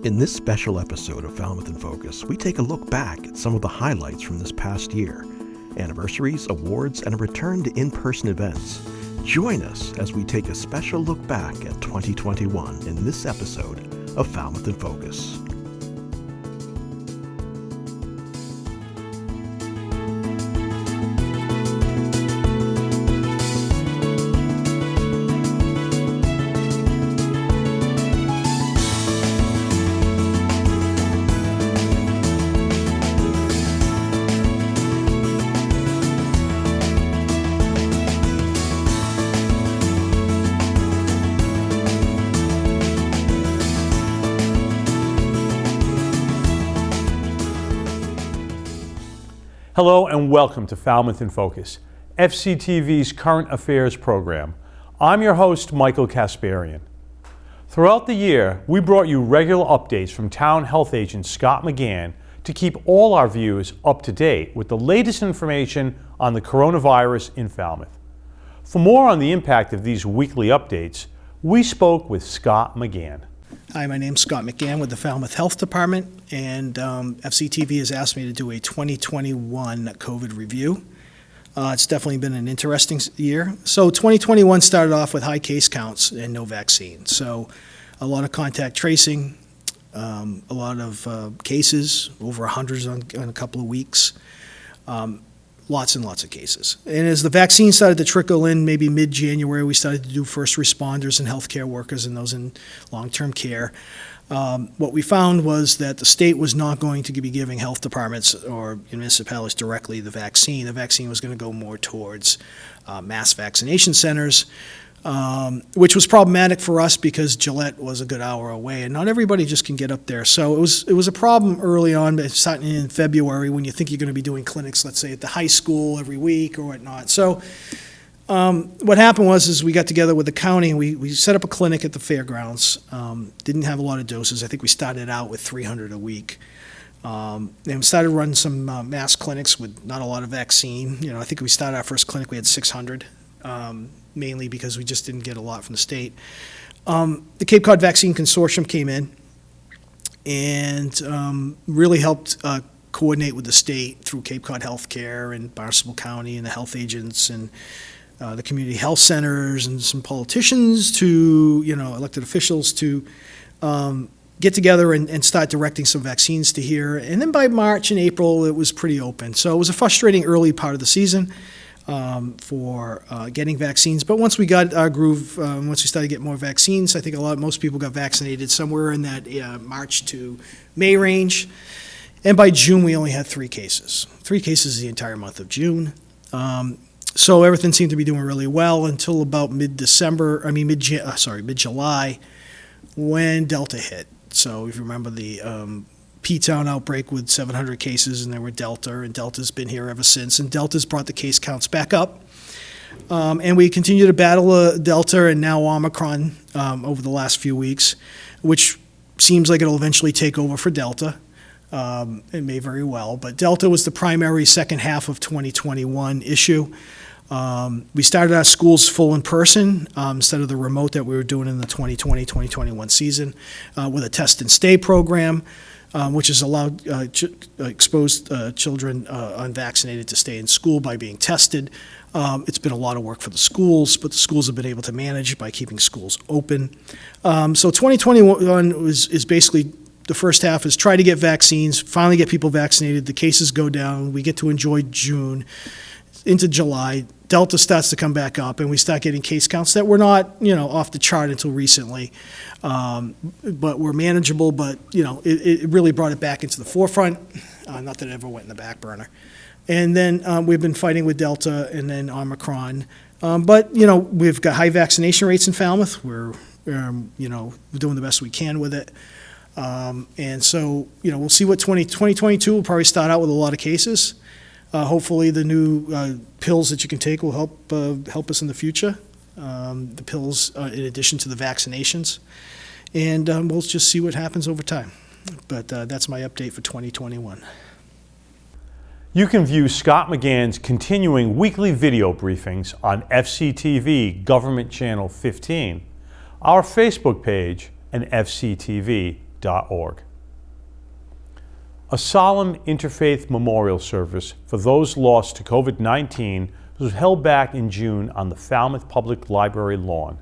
In this special episode of Falmouth in Focus, we take a look back at some of the highlights from this past year. Anniversaries, awards, and a return to in-person events. Join us as we take a special look back at 2021 in this episode of Falmouth in Focus. Hello and welcome to Falmouth in Focus, FCTV's current affairs program. I'm your host, Michael Kasparian. Throughout the year, we brought you regular updates from Town Health Agent Scott McGann to keep all our viewers up to date with the latest information on the coronavirus in Falmouth. For more on the impact of these weekly updates, we spoke with Scott McGann. Hi, my name's Scott McGann with the Falmouth Health Department, and FCTV has asked me to do a 2021 COVID review. It's definitely been an interesting year. So 2021 started off with high case counts and no vaccine. So a lot of contact tracing, a lot of cases, over 100 on a couple of weeks. Lots and lots of cases. And as the vaccine started to trickle in, maybe mid-January, we started to do first responders and healthcare workers and those in long-term care. What we found was that the state was not going to be giving health departments or municipalities directly the vaccine. The vaccine was going to go more towards mass vaccination centers, which was problematic for us because Gillette was a good hour away, and not everybody just can get up there. So it was a problem early on, but starting in February when you think you're going to be doing clinics, let's say at the high school every week or whatnot. So what happened was we got together with the county and we set up a clinic at the fairgrounds. Didn't have a lot of doses. I think we started out with 300 a week. And we started running some mass clinics with not a lot of vaccine. I think we started our first clinic, we had 600. Mainly because we just didn't get a lot from the state. The Cape Cod Vaccine Consortium came in and really helped coordinate with the state through Cape Cod Healthcare and Barnstable County and the health agents and the community health centers and some politicians to, elected officials to get together and start directing some vaccines to here. And then by March and April, it was pretty open. So it was a frustrating early part of the season. For getting vaccines. But once we got our groove, once we started getting more vaccines, I think most people got vaccinated somewhere in that March to May range. And by June, we only had 3 cases. 3 cases the entire month of June. So everything seemed to be doing really well until about mid-July, when Delta hit. So if you remember the P-Town outbreak with 700 cases, and there were Delta, and Delta's been here ever since, and Delta's brought the case counts back up. And we continue to battle Delta and now Omicron over the last few weeks, which seems like it'll eventually take over for Delta. It may very well, but Delta was the primary second half of 2021 issue. We started our schools full in person instead of the remote that we were doing in the 2020-2021 season with a test and stay program. Which has allowed exposed children unvaccinated to stay in school by being tested. It's been a lot of work for the schools, but the schools have been able to manage by keeping schools open. So 2021 is basically the first half is try to get vaccines, finally get people vaccinated, the cases go down, we get to enjoy June into July. Delta starts to come back up, and we start getting case counts that were not, off the chart until recently, but were manageable. But it really brought it back into the forefront. Not that it ever went in the back burner. And then we've been fighting with Delta and then Omicron. But we've got high vaccination rates in Falmouth. We're doing the best we can with it. And so we'll see what 2022 will probably start out with a lot of cases. Hopefully the new pills that you can take will help us in the future, the pills in addition to the vaccinations. And we'll just see what happens over time. But that's my update for 2021. You can view Scott McGann's continuing weekly video briefings on FCTV Government Channel 15, our Facebook page, and FCTV fctv.org. A solemn interfaith memorial service for those lost to COVID-19 was held back in June on the Falmouth Public Library lawn.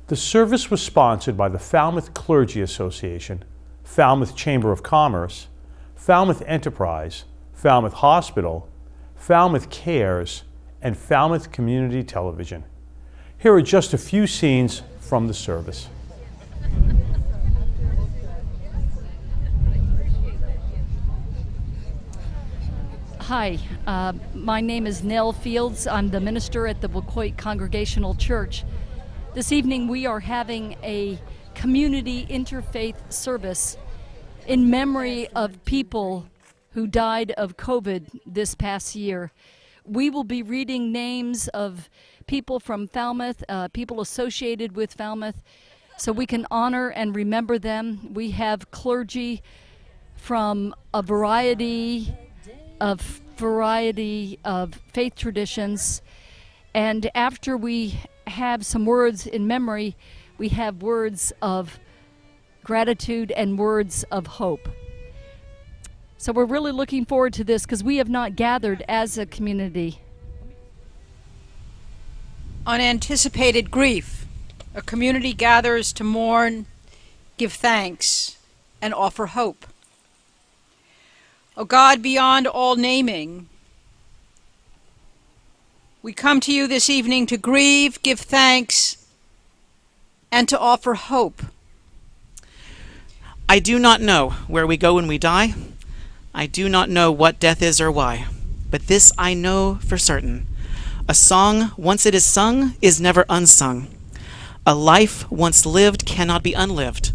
The service was sponsored by the Falmouth Clergy Association, Falmouth Chamber of Commerce, Falmouth Enterprise, Falmouth Hospital, Falmouth Cares, and Falmouth Community Television. Here are just a few scenes from the service. Hi, my name is Nell Fields. I'm the minister at the Wacoit Congregational Church. This evening we are having a community interfaith service in memory of people who died of COVID this past year. We will be reading names of people from Falmouth, people associated with Falmouth, so we can honor and remember them. We have clergy from a variety of faith traditions, and after we have some words in memory, we have words of gratitude and words of hope. So we're really looking forward to this because we have not gathered as a community. Unanticipated grief. A community gathers to mourn, give thanks, and offer hope. O God, beyond all naming, we come to you this evening to grieve, give thanks, and to offer hope. I do not know where we go when we die. I do not know what death is or why. But this I know for certain. A song, once it is sung, is never unsung. A life once lived cannot be unlived.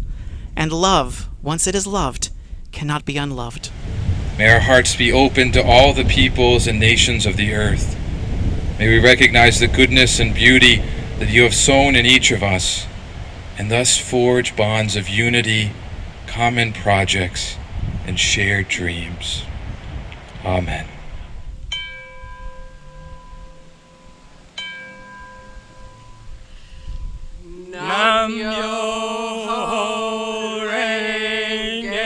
And love, once it is loved, cannot be unloved. May our hearts be open to all the peoples and nations of the earth. May we recognize the goodness and beauty that you have sown in each of us, and thus forge bonds of unity, common projects, and shared dreams. Amen. Nam-myoho Renge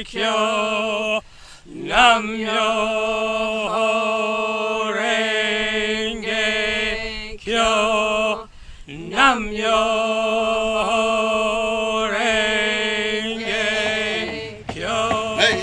Kyo. Nam-myoho Renge Kyo. Nam-myoho Renge Kyo. Hey,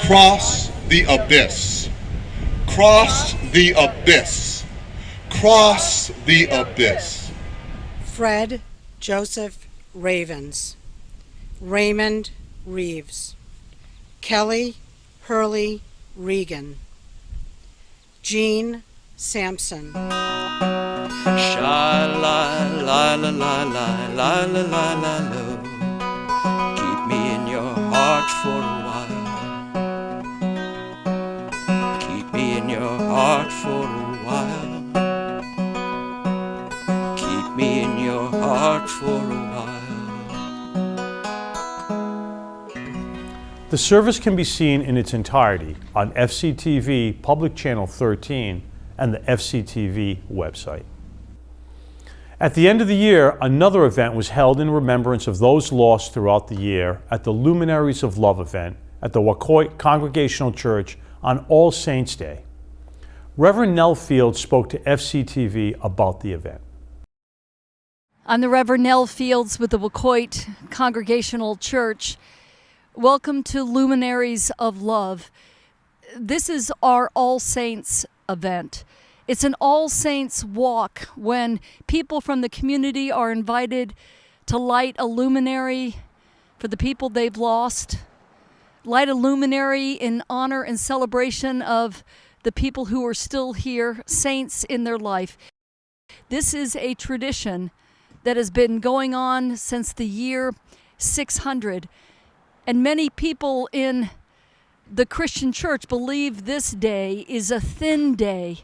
Cross the abyss. Cross the abyss. Cross the abyss. Fred Joseph Ravens. Raymond Reeves. Kelly Hurley Regan. Jean Sampson. Sha la la la la la la la la la lo. Keep me in your heart for a while. Keep me in your heart for a while. Keep me in your heart for a while. The service can be seen in its entirety on FCTV Public Channel 13 and the FCTV website. At the end of the year, another event was held in remembrance of those lost throughout the year at the Luminaries of Love event at the Wacoit Congregational Church on All Saints' Day. Reverend Nell Fields spoke to FCTV about the event. I'm the Reverend Nell Fields with the Wacoit Congregational Church. Welcome to Luminaries of Love. This is our All Saints event. It's an All Saints walk when people from the community are invited to light a luminary for the people they've lost, light a luminary in honor and celebration of the people who are still here, saints in their life. This is a tradition that has been going on since the year 600, and many people in the Christian church believe this day is a thin day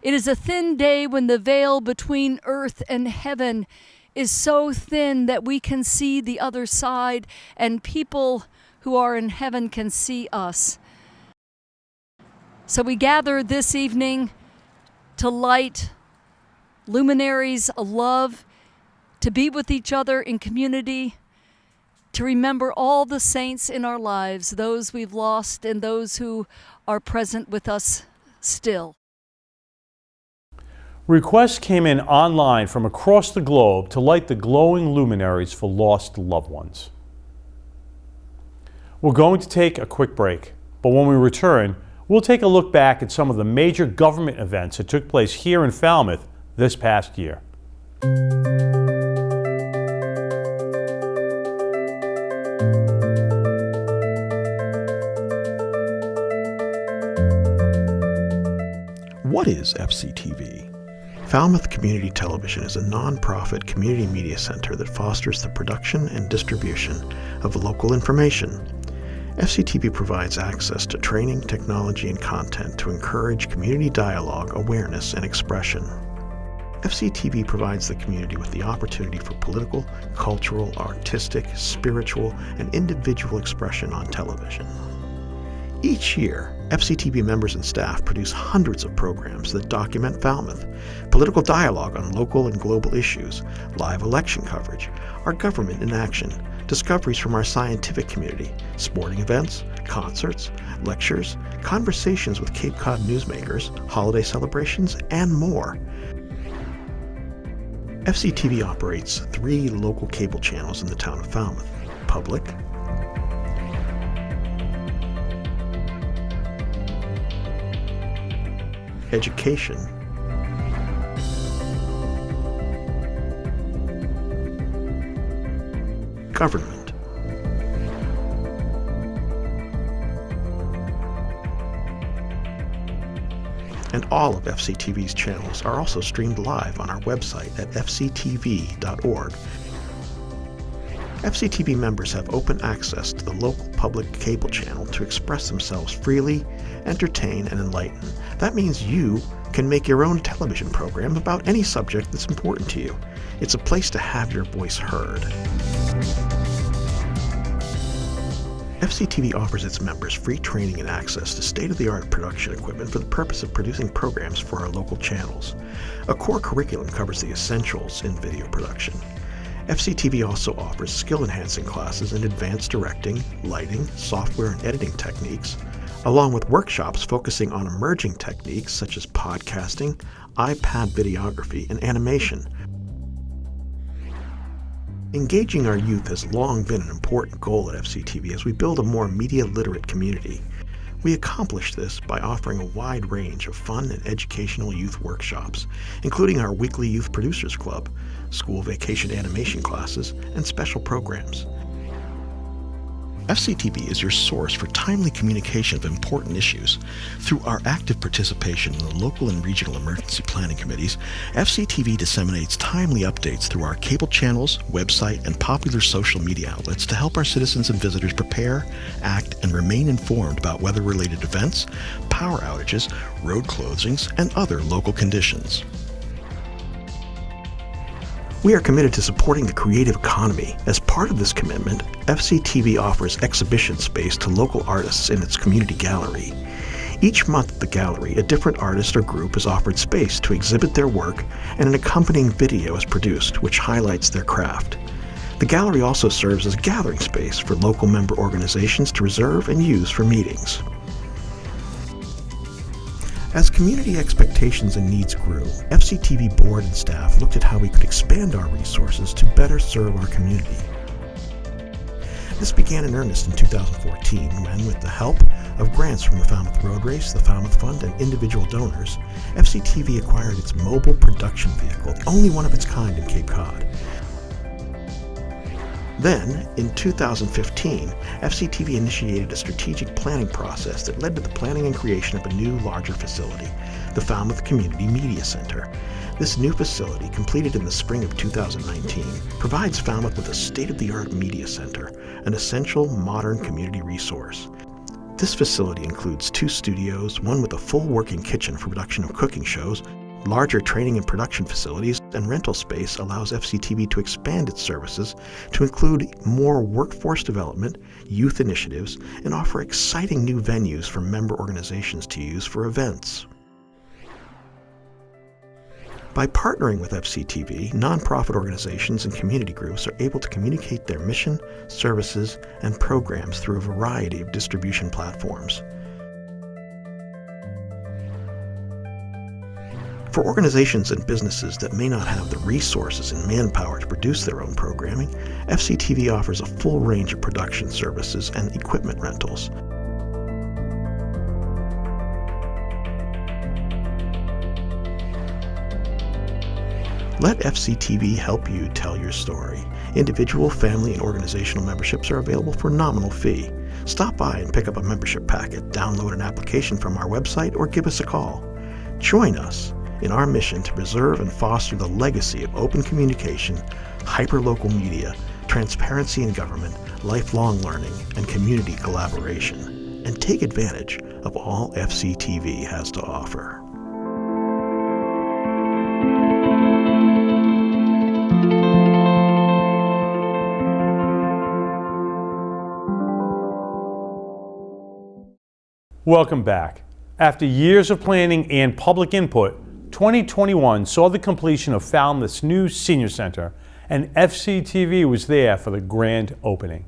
It is a thin day when the veil between earth and heaven is so thin that we can see the other side, and people who are in heaven can see us. So we gather this evening to light luminaries of love, to be with each other in community, to remember all the saints in our lives, those we've lost and those who are present with us still. Requests came in online from across the globe to light the glowing luminaries for lost loved ones. We're going to take a quick break, but when we return, we'll take a look back at some of the major government events that took place here in Falmouth this past year. What is FCTV? Falmouth Community Television is a non-profit community media center that fosters the production and distribution of local information. FCTV provides access to training, technology, and content to encourage community dialogue, awareness, and expression. FCTV provides the community with the opportunity for political, cultural, artistic, spiritual, and individual expression on television. Each year, FCTV members and staff produce hundreds of programs that document Falmouth, political dialogue on local and global issues, live election coverage, our government in action, discoveries from our scientific community, sporting events, concerts, lectures, conversations with Cape Cod newsmakers, holiday celebrations, and more. FCTV operates 3 local cable channels in the town of Falmouth: Public, Education, Government. And all of FCTV's channels are also streamed live on our website at fctv.org. FCTV members have open access to the local public cable channel to express themselves freely, entertain, and enlighten. That means you can make your own television program about any subject that's important to you. It's a place to have your voice heard. FCTV offers its members free training and access to state-of-the-art production equipment for the purpose of producing programs for our local channels. A core curriculum covers the essentials in video production. FCTV also offers skill-enhancing classes in advanced directing, lighting, software, and editing techniques, along with workshops focusing on emerging techniques such as podcasting, iPad videography, and animation. Engaging our youth has long been an important goal at FCTV as we build a more media-literate community. We accomplish this by offering a wide range of fun and educational youth workshops, including our weekly Youth Producers Club, school vacation animation classes, and special programs. FCTV is your source for timely communication of important issues. Through our active participation in the local and regional emergency planning committees, FCTV disseminates timely updates through our cable channels, website, and popular social media outlets to help our citizens and visitors prepare, act, and remain informed about weather-related events, power outages, road closings, and other local conditions. We are committed to supporting the creative economy. As part of this commitment, FCTV offers exhibition space to local artists in its community gallery. Each month at the gallery, a different artist or group is offered space to exhibit their work, and an accompanying video is produced, which highlights their craft. The gallery also serves as a gathering space for local member organizations to reserve and use for meetings. As community expectations and needs grew, FCTV board and staff looked at how we could expand our resources to better serve our community. This began in earnest in 2014 when, with the help of grants from the Falmouth Road Race, the Falmouth Fund, and individual donors, FCTV acquired its mobile production vehicle, the only one of its kind in Cape Cod. Then, in 2015, FCTV initiated a strategic planning process that led to the planning and creation of a new, larger facility, the Falmouth Community Media Center. This new facility, completed in the spring of 2019, provides Falmouth with a state-of-the-art media center, an essential modern community resource. This facility includes 2 studios, one with a full working kitchen for production of cooking shows. Larger training and production facilities and rental space allows FCTV to expand its services to include more workforce development, youth initiatives, and offer exciting new venues for member organizations to use for events. By partnering with FCTV, nonprofit organizations and community groups are able to communicate their mission, services, and programs through a variety of distribution platforms. For organizations and businesses that may not have the resources and manpower to produce their own programming, FCTV offers a full range of production services and equipment rentals. Let FCTV help you tell your story. Individual, family, and organizational memberships are available for a nominal fee. Stop by and pick up a membership packet, download an application from our website, or give us a call. Join us in our mission to preserve and foster the legacy of open communication, hyperlocal media, transparency in government, lifelong learning, and community collaboration, and take advantage of all FCTV has to offer. Welcome back. After years of planning and public input, 2021 saw the completion of Falmouth's new senior center, and FCTV was there for the grand opening.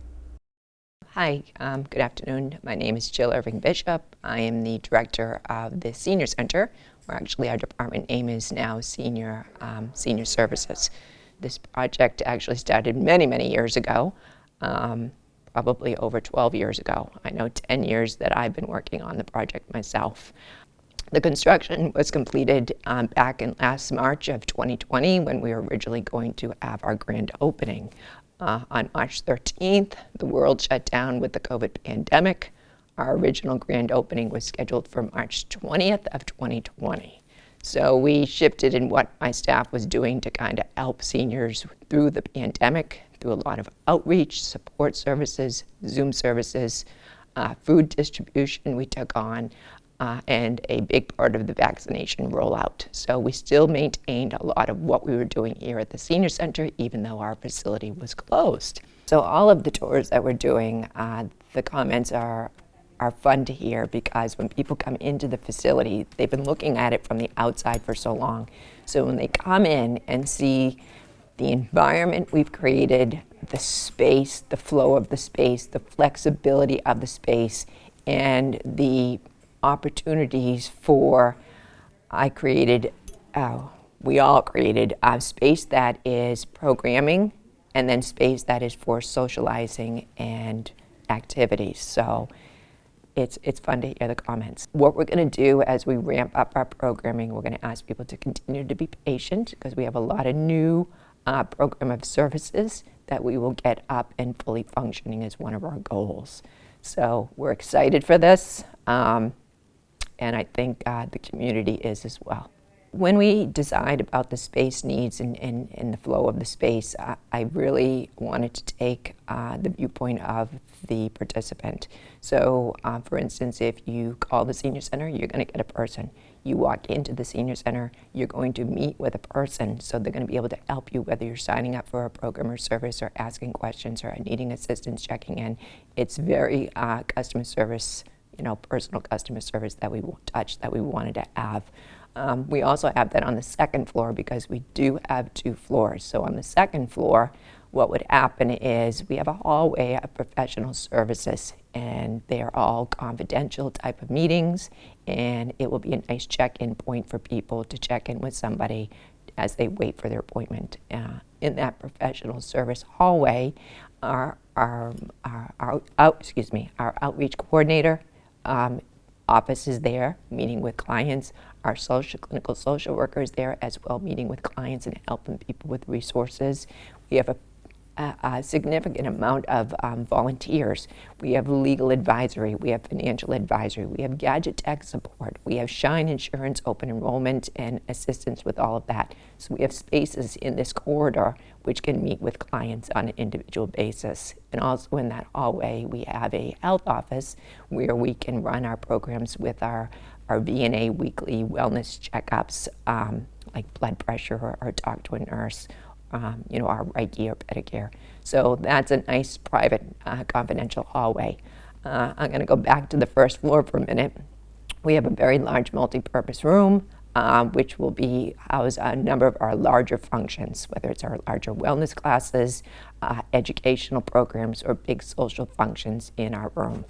Hi, good afternoon. My name is Jill Irving Bishop. I am the director of the Senior Center, where actually our department name is now Senior Services. This project actually started many, many years ago, probably over 12 years ago. I know 10 years that I've been working on the project myself. The construction was completed back in last March of 2020 when we were originally going to have our grand opening. On March 13th, the world shut down with the COVID pandemic. Our original grand opening was scheduled for March 20th of 2020. So we shifted in what my staff was doing to kind of help seniors through the pandemic, through a lot of outreach, support services, Zoom services, food distribution we took on, and a big part of the vaccination rollout. So we still maintained a lot of what we were doing here at the Senior Center, even though our facility was closed. So all of the tours that we're doing, the comments are fun to hear because when people come into the facility, they've been looking at it from the outside for so long. So when they come in and see the environment we've created, the space, the flow of the space, the flexibility of the space, and the opportunities for, we all created a space that is programming and then space that is for socializing and activities. So it's fun to hear the comments. What we're going to do as we ramp up our programming, we're going to ask people to continue to be patient because we have a lot of new program of services that we will get up and fully functioning as one of our goals. So we're excited for this, and I think the community is as well. When we decide about the space needs and the flow of the space, I really wanted to take the viewpoint of the participant. So for instance, if you call the Senior Center, you're going to get a person. You walk into the Senior Center, you're going to meet with a person, so they're going to be able to help you whether you're signing up for a program or service or asking questions or needing assistance checking in. It's very customer service, personal customer service that we touch that we wanted to have. We also have that on the second floor because we do have 2 floors. So on the second floor, what would happen is we have a hallway of professional services, and they're all confidential type of meetings, and it will be a nice check-in point for people to check in with somebody as they wait for their appointment. In that professional service hallway, our outreach coordinator office is there, meeting with clients. Our clinical social worker is there as well, meeting with clients and helping people with resources. We have a a significant amount of volunteers. We have legal advisory, we have financial advisory, we have gadget tech support, we have Shine Insurance, open enrollment, and assistance with all of that. So we have spaces in this corridor which can meet with clients on an individual basis. And also in that hallway, we have a health office where we can run our programs with our VNA weekly wellness checkups, like blood pressure or talk to a nurse, our right ear pedicure. So that's a nice private confidential hallway. I'm going to go back to the first floor for a minute. We have a very large multi-purpose room, which will house a number of our larger functions, whether it's our larger wellness classes, educational programs, or big social functions in our room.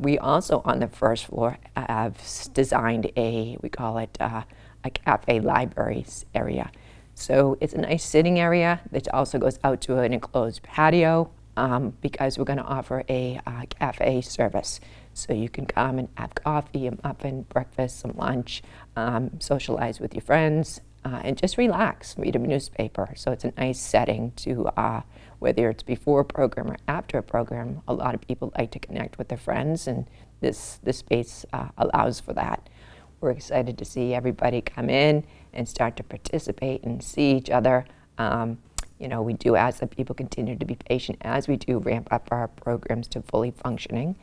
We also, on the first floor, have designed we call it a cafe libraries area. So it's a nice sitting area that also goes out to an enclosed patio because we're going to offer a cafe service. So you can come and have coffee, a muffin, breakfast, some lunch, socialize with your friends, and just relax, read a newspaper. So it's a nice setting to, whether it's before a program or after a program, a lot of people like to connect with their friends, and this space allows for that. We're excited to see everybody come in and start to participate and see each other. We do ask that people continue to be patient as we do ramp up our programs to fully functioning.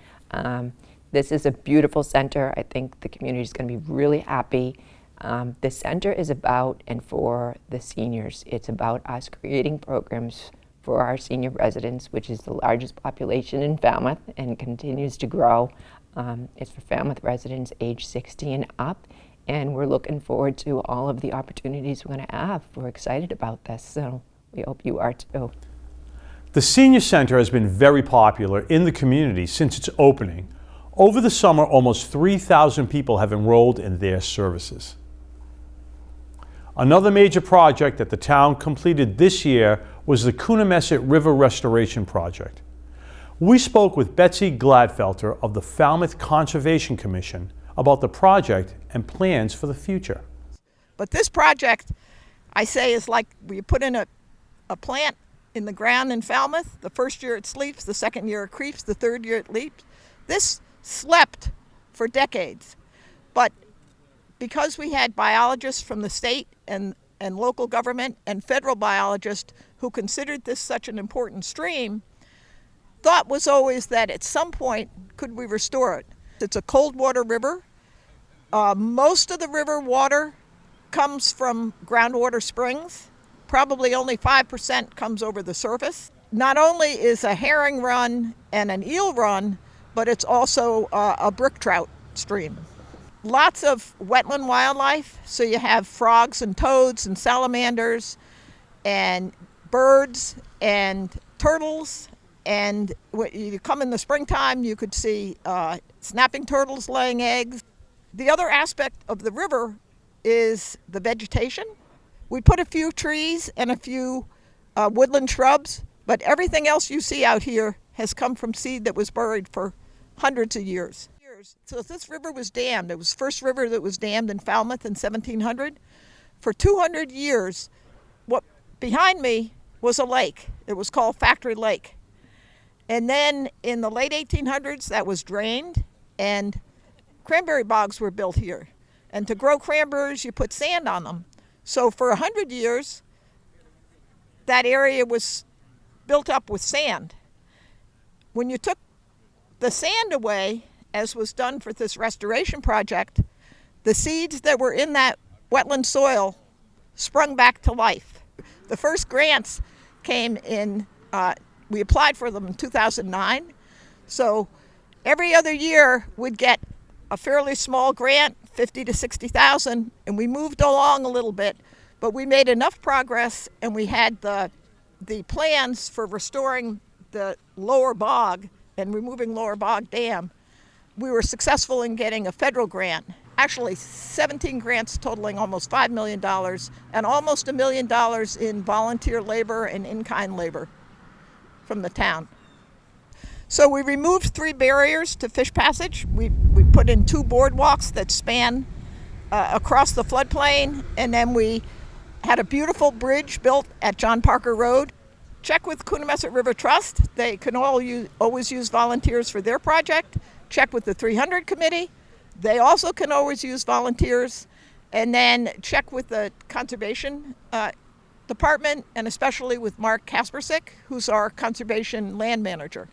This is a beautiful center. I think the community is going to be really happy. The center is about and for the seniors. It's about us creating programs for our senior residents, which is the largest population in Falmouth and continues to grow. It's for Falmouth residents age 60 and up, and we're looking forward to all of the opportunities we're going to have. We're excited about this, so we hope you are too. The Senior Center has been very popular in the community since its opening. Over the summer, almost 3,000 people have enrolled in their services. Another major project that the town completed this year was the Coonamessett River Restoration Project. We spoke with Betsy Gladfelter of the Falmouth Conservation Commission about the project and plans for the future. But this project, I say, is like we put in a plant in the ground in Falmouth. The first year it sleeps, the second year it creeps, the third year it leaps. This slept for decades. But because we had biologists from the state and local government and federal biologists who considered this such an important stream, thought was always that at some point could we restore it. It's a cold water river. Most of the river water comes from groundwater springs. Probably only 5% comes over the surface. Not only is a herring run and an eel run, but it's also a brook trout stream. Lots of wetland wildlife, so you have frogs and toads and salamanders and birds and turtles. And when you come in the springtime, you could see snapping turtles laying eggs. The other aspect of the river is the vegetation. We put a few trees and a few woodland shrubs, but everything else you see out here has come from seed that was buried for hundreds of years. So this river was dammed. It was the first river that was dammed in Falmouth in 1700. For 200 years, what behind me was a lake. It was called Factory Lake. And then in the late 1800s, that was drained, and cranberry bogs were built here. And to grow cranberries, you put sand on them. So for 100 years, that area was built up with sand. When you took the sand away, as was done for this restoration project, the seeds that were in that wetland soil sprung back to life. The first grants came in, we applied for them in 2009. So every other year we'd get a fairly small grant, 50 to 60,000, and we moved along a little bit, but we made enough progress, and we had the plans for restoring the lower bog and removing Lower Bog Dam. We were successful in getting a federal grant, actually 17 grants totaling almost $5 million, and almost $1 million in volunteer labor and in-kind labor from the town. So we removed 3 barriers to fish passage. We put in 2 boardwalks that span across the floodplain, and then we had a beautiful bridge built at John Parker Road. check with Coonamessett River Trust. They can always use volunteers for their project. Check with the 300 committee. They also can always use volunteers. And then check with the conservation department, and especially with Mark Kaspersik, who's our conservation land manager.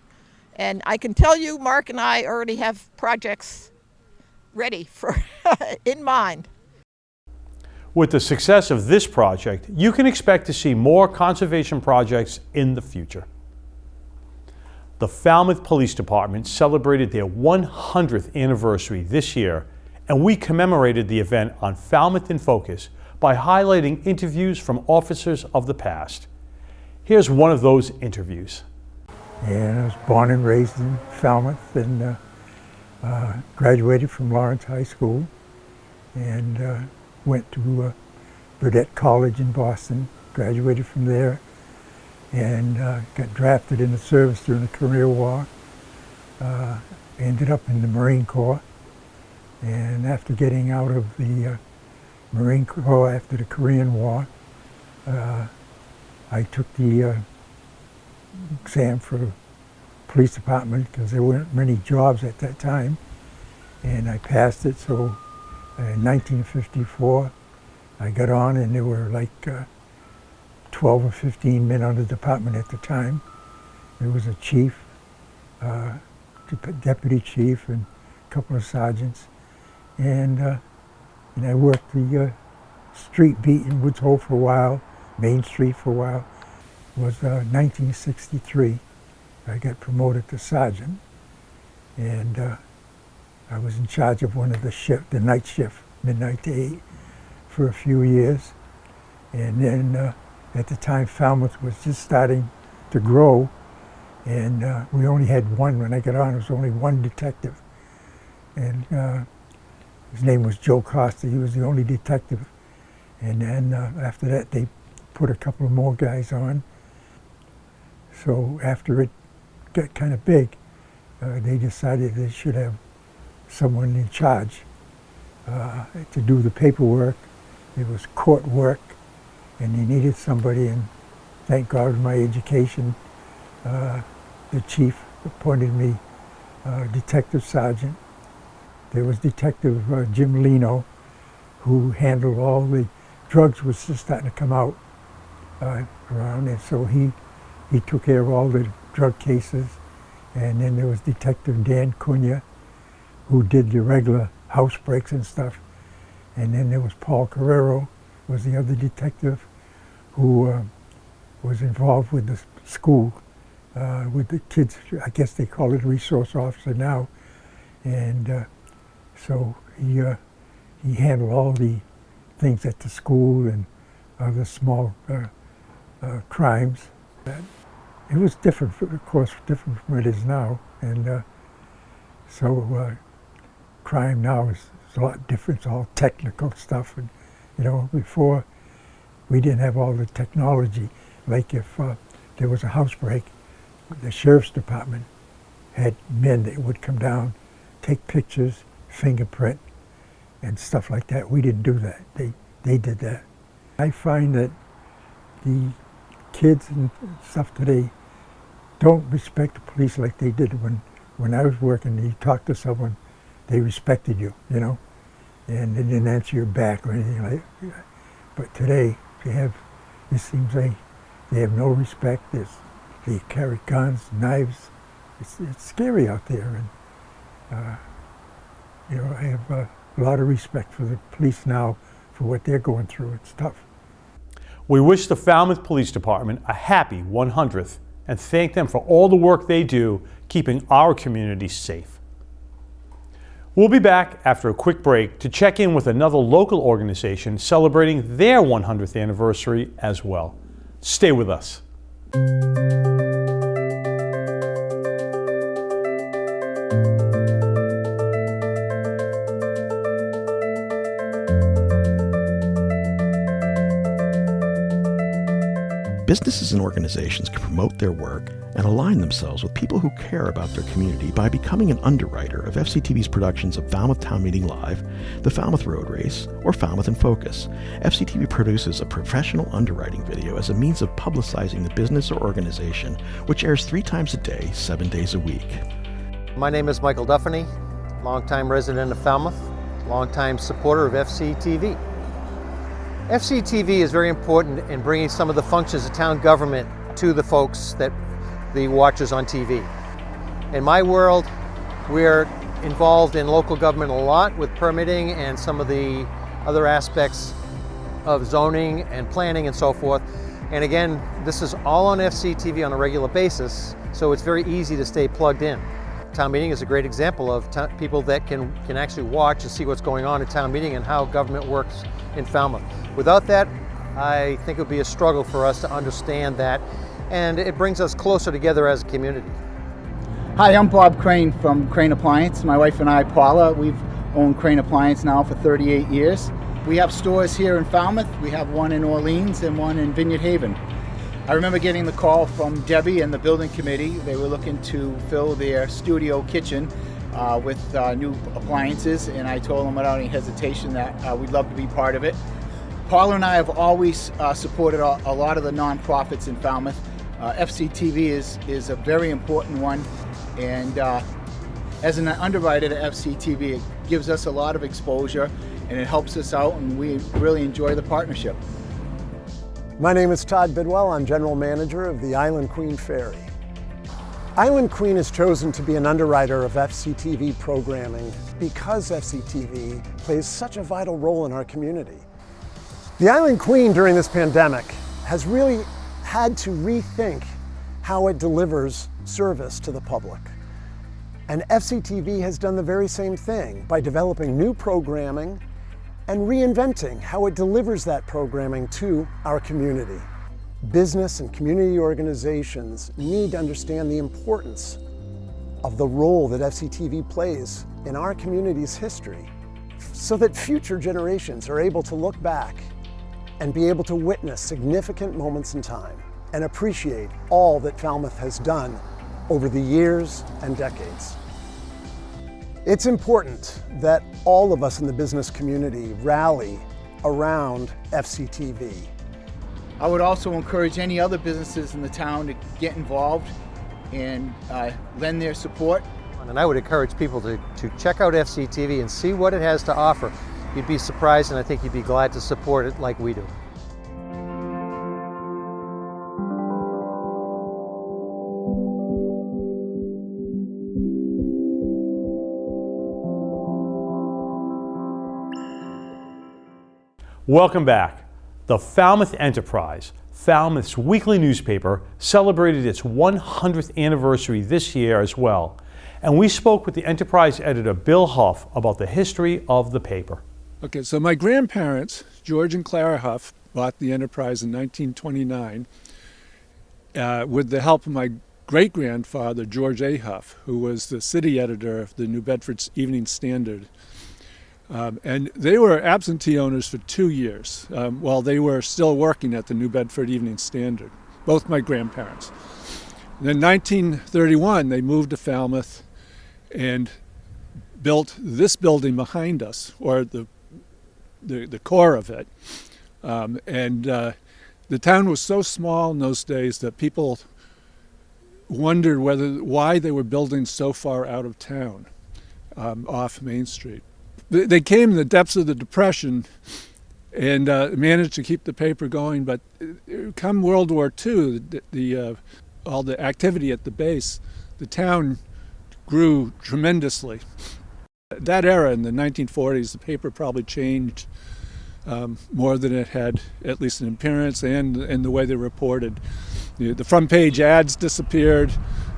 And I can tell you, Mark and I already have projects ready for in mind. With the success of this project, you can expect to see more conservation projects in the future. The Falmouth Police Department celebrated their 100th anniversary this year, and we commemorated the event on Falmouth in Focus by highlighting interviews from officers of the past. Here's one of those interviews. And I was born and raised in Falmouth, and graduated from Lawrence High School, and went to Burdett College in Boston, graduated from there, and got drafted in the service during the Korean War. Ended up in the Marine Corps, and after getting out of the Marine Corps after the Korean War, I took the exam for the police department because there weren't many jobs at that time, and I passed it. So in 1954 I got on, and there were like 12 or 15 men on the department at the time. There was a chief, deputy chief, and a couple of sergeants, and I worked the street beat in Woods Hole for a while, Main Street for a while. It was 1963. I got promoted to sergeant, and I was in charge of one of the night shift, midnight to 8, for a few years. And then at the time, Falmouth was just starting to grow, and we only had one. When I got on, there was only one detective, and his name was Joe Costa. He was the only detective. And then after that, they put a couple of more guys on. So after it got kind of big, they decided they should have someone in charge to do the paperwork. It was court work, and they needed somebody, and thank God with my education, the chief appointed me detective sergeant. There was Detective Jim Leno, who handled all the drugs was just starting to come out around, and so he took care of all the drug cases. And then there was Detective Dan Cunha, who did the regular house breaks and stuff. And then there was Paul Carrero, was the other detective, who was involved with the school, with the kids. I guess they call it resource officer now. And so he handled all the things at the school and other small crimes. It was different, of course, different from it is now. And so crime now is a lot different. It's all technical stuff. And, you know, before we didn't have all the technology. Like if there was a house break, the sheriff's department had men that would come down, take pictures, fingerprint, and stuff like that. We didn't do that. They did that. I find that the kids and stuff today don't respect the police like they did when I was working. You talked to someone, they respected you, you know, and they didn't answer your back or anything like that. But today, it seems like they have no respect. They carry guns, knives. It's scary out there, and you know, I have a lot of respect for the police now for what they're going through. It's tough. We wish the Falmouth Police Department a happy 100th and thank them for all the work they do keeping our communities safe. We'll be back after a quick break to check in with another local organization celebrating their 100th anniversary as well. Stay with us. Businesses and organizations can promote their work and align themselves with people who care about their community by becoming an underwriter of FCTV's productions of Falmouth Town Meeting Live, the Falmouth Road Race, or Falmouth in Focus. FCTV produces a professional underwriting video as a means of publicizing the business or organization, which airs 3 times a day, 7 days a week. My name is Michael Duffany, longtime resident of Falmouth, longtime supporter of FCTV. FCTV is very important in bringing some of the functions of town government to the folks that the watchers on TV. In my world, we're involved in local government a lot with permitting and some of the other aspects of zoning and planning and so forth. And again, this is all on FCTV on a regular basis, so it's very easy to stay plugged in. Town meeting is a great example of people that can actually watch and see what's going on at town meeting and how government works in Falmouth. Without that, I think it would be a struggle for us to understand that, and it brings us closer together as a community. Hi, I'm Bob Crane from Crane Appliance. My wife and I, Paula, we've owned Crane Appliance now for 38 years. We have stores here in Falmouth. We have one in Orleans and one in Vineyard Haven. I remember getting the call from Debbie and the building committee. They were looking to fill their studio kitchen with new appliances, and I told them without any hesitation that we'd love to be part of it. Paula and I have always supported a lot of the nonprofits in Falmouth. FCTV is a very important one, and as an underwriter to FCTV, it gives us a lot of exposure and it helps us out, and we really enjoy the partnership. My name is Todd Bidwell. I'm General Manager of the Island Queen Ferry. Island Queen has chosen to be an underwriter of FCTV programming because FCTV plays such a vital role in our community. The Island Queen during this pandemic has really had to rethink how it delivers service to the public. And FCTV has done the very same thing by developing new programming and reinventing how it delivers that programming to our community. Business and community organizations need to understand the importance of the role that FCTV plays in our community's history so that future generations are able to look back and be able to witness significant moments in time and appreciate all that Falmouth has done over the years and decades. It's important that all of us in the business community rally around FCTV. I would also encourage any other businesses in the town to get involved and lend their support. And I would encourage people to check out FCTV and see what it has to offer. You'd be surprised, and I think you'd be glad to support it like we do. Welcome back. The Falmouth Enterprise, Falmouth's weekly newspaper, celebrated its 100th anniversary this year as well. And we spoke with the Enterprise editor, Bill Huff, about the history of the paper. Okay, so my grandparents, George and Clara Huff, bought the Enterprise in 1929 with the help of my great-grandfather, George A. Huff, who was the city editor of the New Bedford Evening Standard. And they were absentee owners for 2 years while they were still working at the New Bedford Evening Standard, both my grandparents. And in 1931, they moved to Falmouth and built this building behind us, or the core of it. The town was so small in those days that people wondered why they were building so far out of town off Main Street. They came in the depths of the Depression and managed to keep the paper going, but come World War II, all the activity at the base, the town grew tremendously. That era, in the 1940s, the paper probably changed more than it had, at least in appearance and the way they reported. The front page ads disappeared.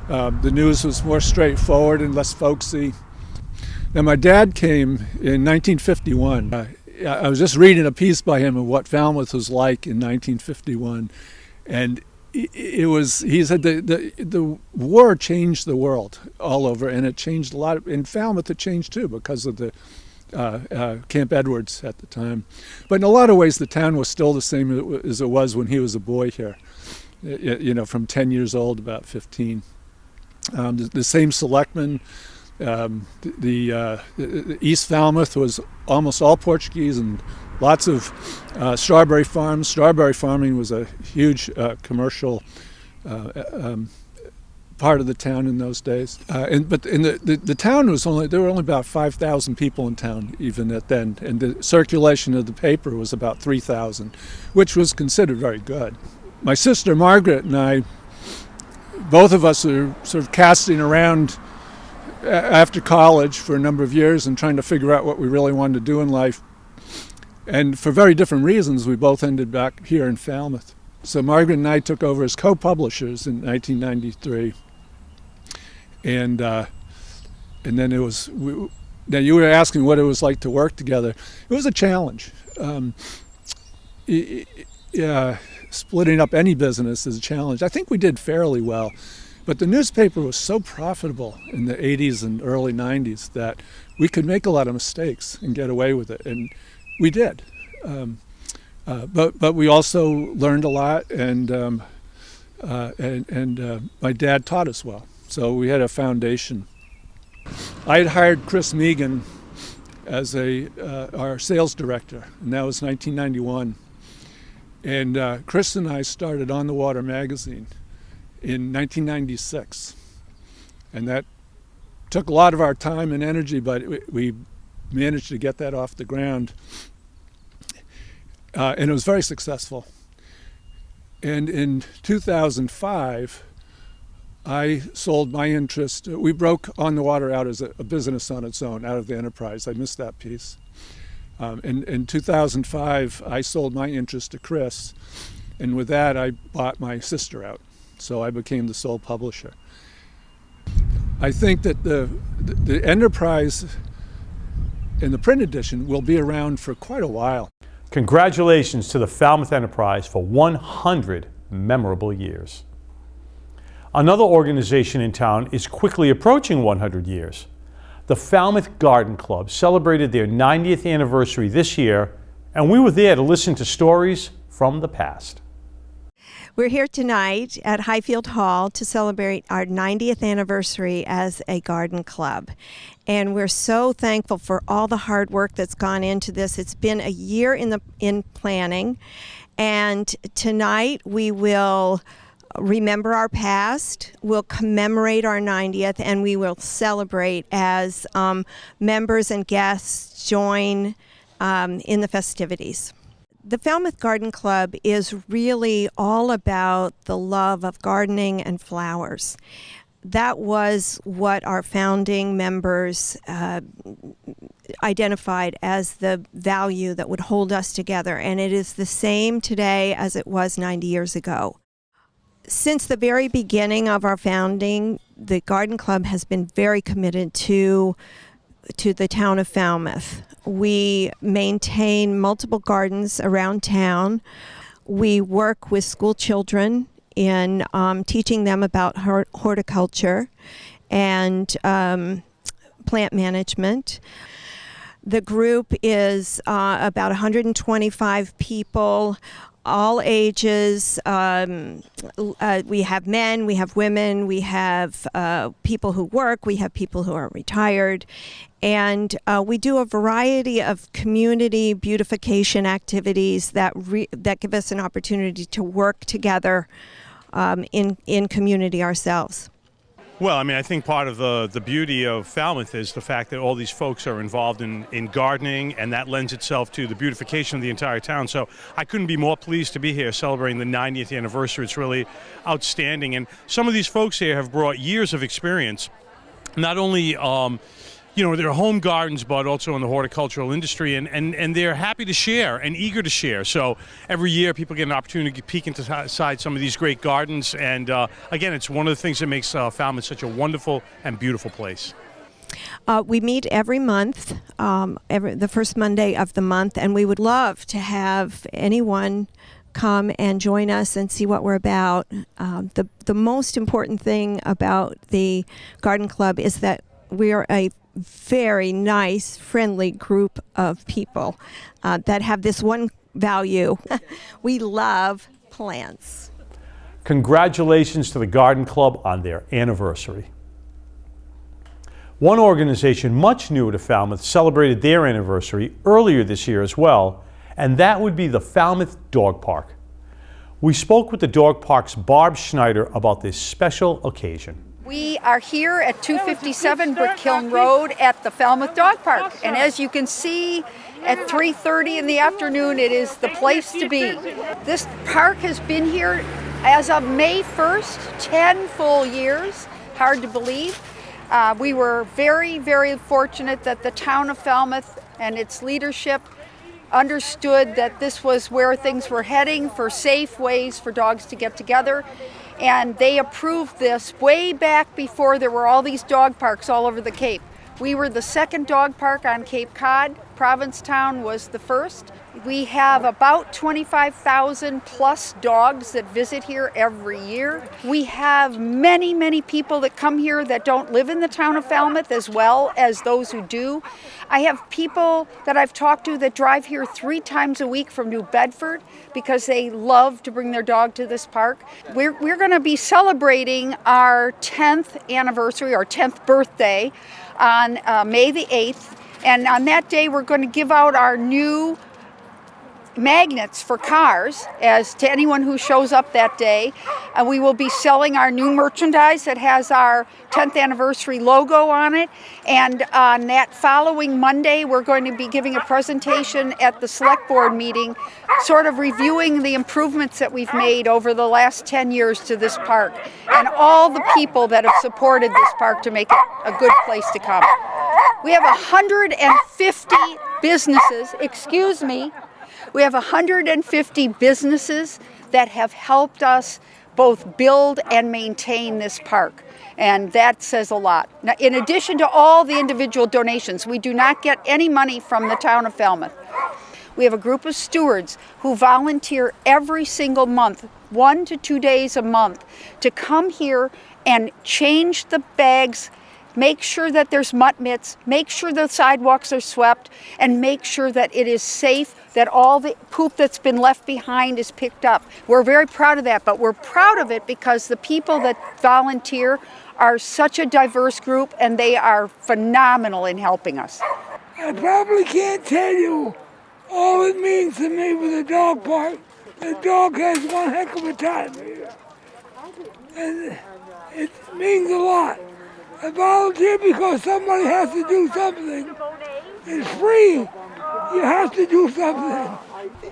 The news was more straightforward and less folksy. Now, my dad came in 1951. I was just reading a piece by him of what Falmouth was like in 1951, and he said the war changed the world all over, and it changed a lot. In Falmouth, it changed too because of the Camp Edwards at the time. But in a lot of ways, the town was still the same as it was when he was a boy here. from 10 years old, about 15. The same selectmen. The East Falmouth was almost all Portuguese, and lots of strawberry farms. Strawberry farming was a huge commercial part of the town in those days. But the town was there were only about 5,000 people in town even at then, and the circulation of the paper was about 3,000, which was considered very good. My sister Margaret and I, both of us are sort of casting around after college for a number of years and trying to figure out what we really wanted to do in life. And for very different reasons, we both ended back here in Falmouth. So Margaret and I took over as co-publishers in 1993. And then it was, now you were asking what it was like to work together. It was a challenge. Splitting up any business is a challenge. I think we did fairly well. But the newspaper was so profitable in the 80s and early 90s that we could make a lot of mistakes and get away with it. And we did. But we also learned a lot, and my dad taught us well. So we had a foundation. I had hired Chris Megan as our sales director, and that was 1991. And Chris and I started On the Water magazine in 1996. And that took a lot of our time and energy, but we managed to get that off the ground. And it was very successful. And in 2005, I sold my interest. We broke On the Water out as a business on its own, out of the enterprise. I missed that piece. In 2005, I sold my interest to Chris, and with that, I bought my sister out. So I became the sole publisher. I think that the enterprise in the print edition will be around for quite a while. Congratulations to the Falmouth Enterprise for 100 memorable years. Another organization in town is quickly approaching 100 years. The Falmouth Garden Club celebrated their 90th anniversary this year, and we were there to listen to stories from the past. We're here tonight at Highfield Hall to celebrate our 90th anniversary as a garden club. And we're so thankful for all the hard work that's gone into this. It's been a year in planning, and tonight we will remember our past, we'll commemorate our 90th, and we will celebrate as members and guests join in the festivities. The Falmouth Garden Club is really all about the love of gardening and flowers. That was what our founding members identified as the value that would hold us together, and it is the same today as it was 90 years ago. Since the very beginning of our founding, the Garden Club has been very committed to the town of Falmouth. We maintain multiple gardens around town. We work with school children in teaching them about horticulture and plant management. The group is about 125 people, all ages. We have men, we have women, we have people who work, we have people who are retired, and we do a variety of community beautification activities that give us an opportunity to work together in community ourselves. Well, I mean, I think part of the beauty of Falmouth is the fact that all these folks are involved in gardening, and that lends itself to the beautification of the entire town. So I couldn't be more pleased to be here celebrating the 90th anniversary. It's really outstanding. And some of these folks here have brought years of experience, not only their home gardens, but also in the horticultural industry, and they're happy to share and eager to share. So every year people get an opportunity to peek inside some of these great gardens, and again, it's one of the things that makes Falmouth such a wonderful and beautiful place. We meet every month, the first Monday of the month, and we would love to have anyone come and join us and see what we're about. The most important thing about the Garden Club is that we are a very nice, friendly group of people that have this one value. We love plants. Congratulations to the Garden Club on their anniversary. One organization much newer to Falmouth celebrated their anniversary earlier this year as well, and that would be the Falmouth Dog Park. We spoke with the dog park's Barb Schneider about this special occasion. We are here at 257 Brick Kiln Road at the Falmouth Dog Park, and as you can see at 3:30 in the afternoon, it is the place to be. This park has been here as of May 1st, 10 full years, hard to believe. We were very, very fortunate that the town of Falmouth and its leadership understood that this was where things were heading for safe ways for dogs to get together. And they approved this way back before there were all these dog parks all over the Cape. We were the second dog park on Cape Cod. Provincetown was the first. We have about 25,000 plus dogs that visit here every year. We have many, many people that come here that don't live in the town of Falmouth, as well as those who do. I have people that I've talked to that drive here 3 times a week from New Bedford because they love to bring their dog to this park. We're going to be celebrating our 10th anniversary, our 10th birthday on May the 8th. And on that day, we're going to give out our new magnets for cars as to anyone who shows up that day. And we will be selling our new merchandise that has our 10th anniversary logo on it. And on that following Monday, we're going to be giving a presentation at the select board meeting, sort of reviewing the improvements that we've made over the last 10 years to this park and all the people that have supported this park to make it a good place to come. We have 150 businesses, we have 150 businesses that have helped us both build and maintain this park. And that says a lot. Now, in addition to all the individual donations, we do not get any money from the town of Falmouth. We have a group of stewards who volunteer every single month, 1 to 2 days a month, to come here and change the bags, make sure that there's mutt mitts, make sure the sidewalks are swept, and make sure that it is safe, that all the poop that's been left behind is picked up. We're very proud of that, but we're proud of it because the people that volunteer are such a diverse group and they are phenomenal in helping us. I probably can't tell you all it means to me with the dog park. The dog has one heck of a time here. And it means a lot. I volunteer because somebody has to do something. It's free. You have to do something.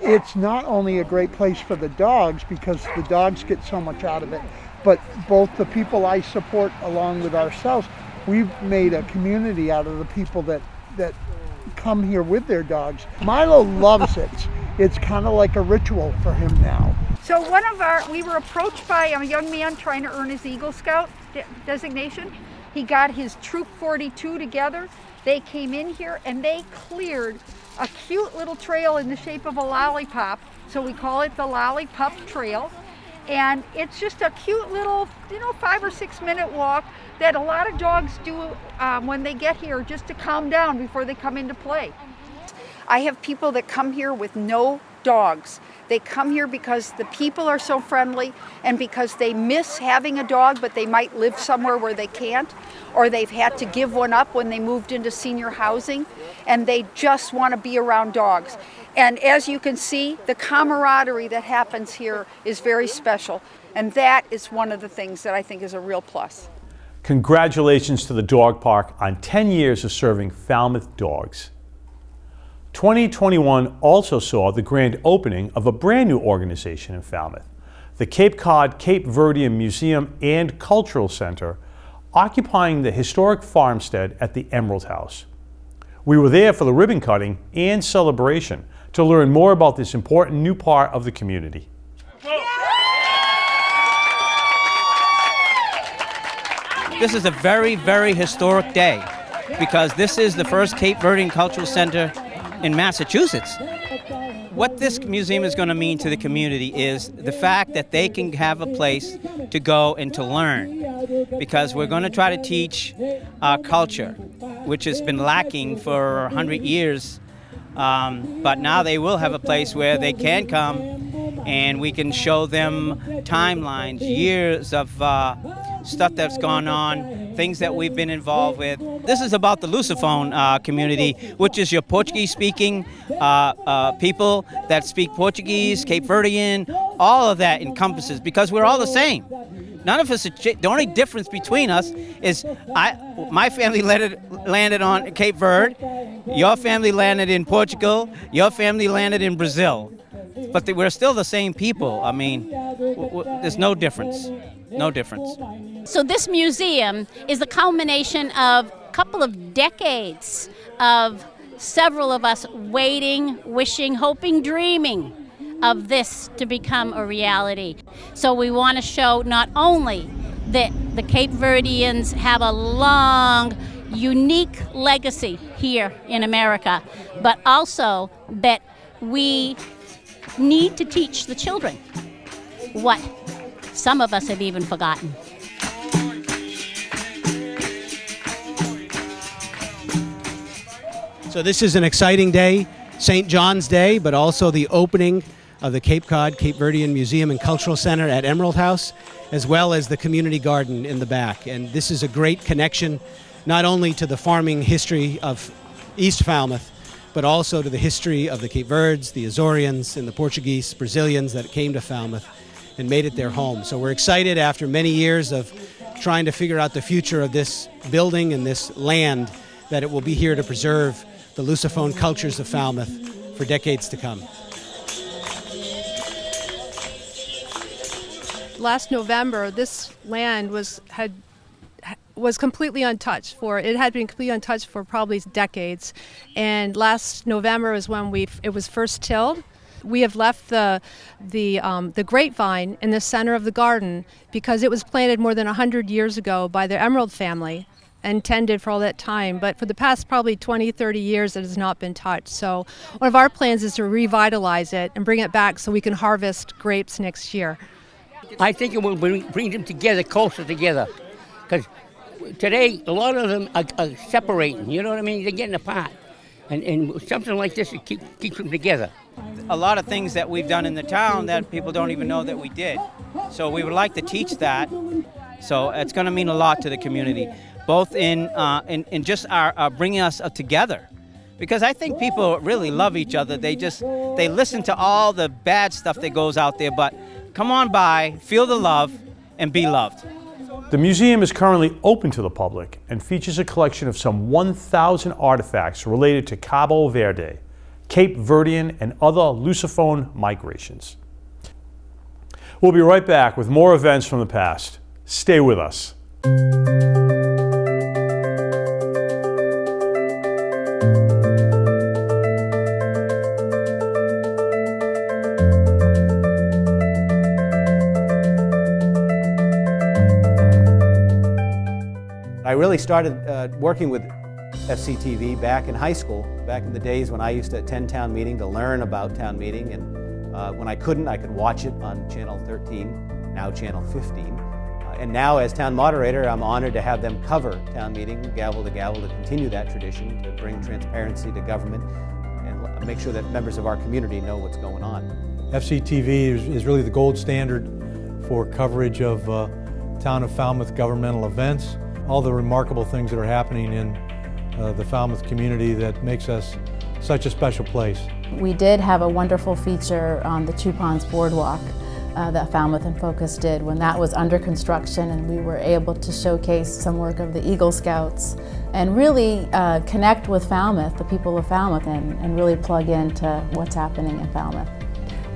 It's not only a great place for the dogs because the dogs get so much out of it, but both the people I support along with ourselves, we've made a community out of the people that come here with their dogs. Milo loves it. It's kind of like a ritual for him now. So we were approached by a young man trying to earn his Eagle Scout designation. He got his Troop 42 together. They came in here and they cleared a cute little trail in the shape of a lollipop. So we call it the Lollipop Trail. And it's just a cute little, 5 or 6 minute walk that a lot of dogs do when they get here just to calm down before they come into play. I have people that come here with no dogs. They come here because the people are so friendly and because they miss having a dog, but they might live somewhere where they can't, or they've had to give one up when they moved into senior housing, and they just want to be around dogs. And as you can see, the camaraderie that happens here is very special, and that is one of the things that I think is a real plus. Congratulations to the dog park on 10 years of serving Falmouth dogs. 2021 also saw the grand opening of a brand new organization in Falmouth, the Cape Cod Cape Verdean Museum and Cultural Center, occupying the historic farmstead at the Emerald House. We were there for the ribbon cutting and celebration to learn more about this important new part of the community. This is a very, very historic day because this is the first Cape Verdean Cultural Center in Massachusetts. What this museum is going to mean to the community is the fact that they can have a place to go and to learn, because we're going to try to teach our culture, which has been lacking for 100 years, but now they will have a place where they can come and we can show them timelines, years of stuff that's gone on, things that we've been involved with. This is about the Lusophone community, which is your Portuguese-speaking people that speak Portuguese, Cape Verdean, all of that encompasses, because we're all the same. None of us, the only difference between us is my family landed on Cape Verde, your family landed in Portugal, your family landed in Brazil. But we're still the same people. I mean, there's no difference, no difference. So this museum is the culmination of a couple of decades of several of us waiting, wishing, hoping, dreaming of this to become a reality. So we want to show not only that the Cape Verdeans have a long, unique legacy here in America, but also that we need to teach the children what some of us have even forgotten. So this is an exciting day, St. John's Day, but also the opening of the Cape Cod Cape Verdean Museum and Cultural Center at Emerald House, as well as the community garden in the back. And this is a great connection not only to the farming history of East Falmouth, but also to the history of the Cape Verdes, the Azorians, and the Portuguese, Brazilians that came to Falmouth and made it their home. So we're excited after many years of trying to figure out the future of this building and this land, that it will be here to preserve the Lusophone cultures of Falmouth for decades to come. Last November, this land was completely untouched. It had been completely untouched for probably decades. And last November is when it was first tilled. We have left the grapevine in the center of the garden because it was planted more than 100 years ago by the Emerald family and tended for all that time. But for the past probably 20, 30 years, it has not been touched. So one of our plans is to revitalize it and bring it back so we can harvest grapes next year. I think it will bring them together, closer together. Because today, a lot of them are separating, you know what I mean? They're getting apart. And something like this keeps them together. A lot of things that we've done in the town that people don't even know that we did. So we would like to teach that. So it's going to mean a lot to the community, both in just our bringing us together. Because I think people really love each other. They listen to all the bad stuff that goes out there, but come on by, feel the love, and be loved. The museum is currently open to the public and features a collection of some 1,000 artifacts related to Cabo Verde, Cape Verdean, and other Lusophone migrations. We'll be right back with more events from the past. Stay with us. I really started working with FCTV back in high school, back in the days when I used to attend town meeting to learn about town meeting, and when I couldn't, I could watch it on Channel 13, now Channel 15. And now as town moderator, I'm honored to have them cover town meeting, gavel to continue that tradition, to bring transparency to government and make sure that members of our community know what's going on. FCTV is really the gold standard for coverage of Town of Falmouth governmental events. All the remarkable things that are happening in the Falmouth community that makes us such a special place. We did have a wonderful feature on the Two Ponds Boardwalk that Falmouth in Focus did when that was under construction, and we were able to showcase some work of the Eagle Scouts and really connect with Falmouth, the people of Falmouth, and really plug into what's happening in Falmouth.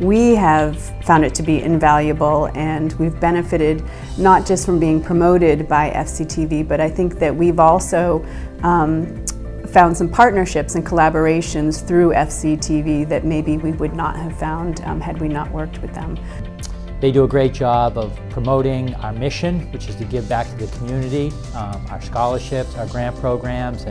We have found it to be invaluable, and we've benefited not just from being promoted by FCTV, but I think that we've also found some partnerships and collaborations through FCTV that maybe we would not have found had we not worked with them. They do a great job of promoting our mission, which is to give back to the community, our scholarships, our grant programs,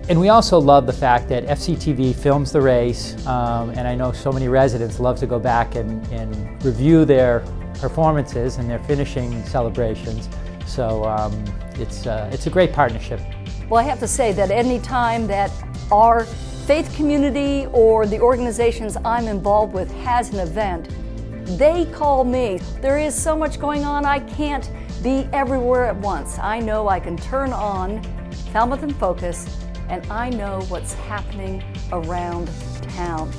and we also love the fact that FCTV films the race, and I know so many residents love to go back and review their performances and their finishing celebrations. So it's a great partnership. Well, I have to say that any time that our faith community or the organizations I'm involved with has an event, They call me. There is so much going on, I can't be everywhere at once. I know I can turn on Falmouth in Focus, and I know what's happening around town.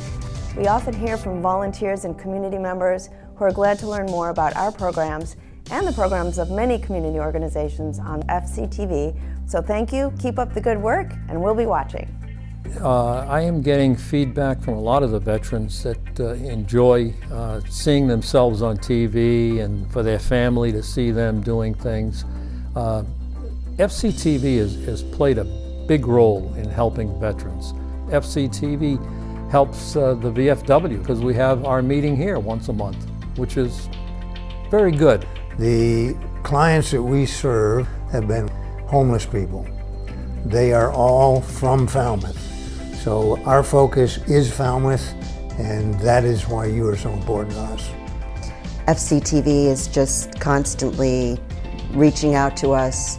We often hear from volunteers and community members who are glad to learn more about our programs and the programs of many community organizations on FCTV. So thank you, keep up the good work, and we'll be watching. I am getting feedback from a lot of the veterans that enjoy seeing themselves on TV and for their family to see them doing things. FCTV has played a big role in helping veterans. FCTV helps the VFW because we have our meeting here once a month, which is very good. The clients that we serve have been homeless people. They are all from Falmouth. So our focus is Falmouth, and that is why you are so important to us. FCTV is just constantly reaching out to us,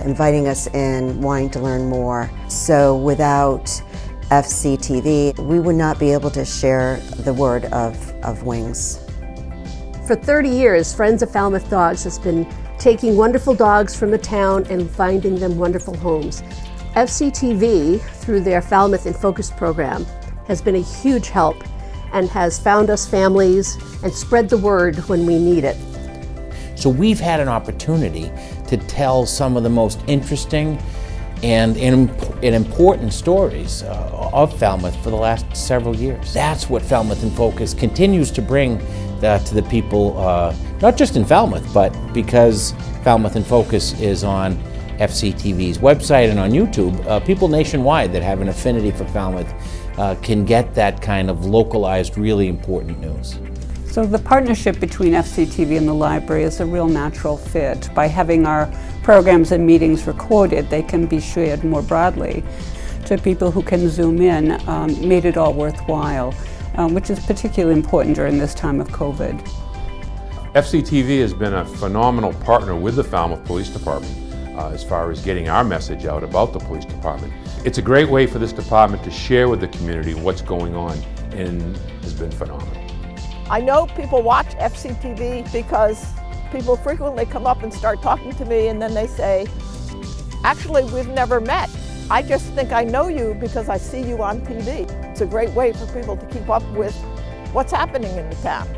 inviting us in, wanting to learn more. So without FCTV, we would not be able to share the word of Wings. For 30 years, Friends of Falmouth Dogs has been taking wonderful dogs from the town and finding them wonderful homes. FCTV, through their Falmouth in Focus program, has been a huge help and has found us families and spread the word when we need it. So we've had an opportunity to tell some of the most interesting and important stories of Falmouth for the last several years. That's what Falmouth in Focus continues to bring to the people, not just in Falmouth, but because Falmouth in Focus is on FCTV's website and on YouTube, people nationwide that have an affinity for Falmouth can get that kind of localized, really important news. So the partnership between FCTV and the library is a real natural fit. By having our programs and meetings recorded, they can be shared more broadly to people who can zoom in, made it all worthwhile, which is particularly important during this time of COVID. FCTV has been a phenomenal partner with the Falmouth Police Department as far as getting our message out about the police department. It's a great way for this department to share with the community what's going on, and has been phenomenal. I know people watch FCTV because people frequently come up and start talking to me, and then they say, actually, we've never met. I just think I know you because I see you on TV. It's a great way for people to keep up with what's happening in the town.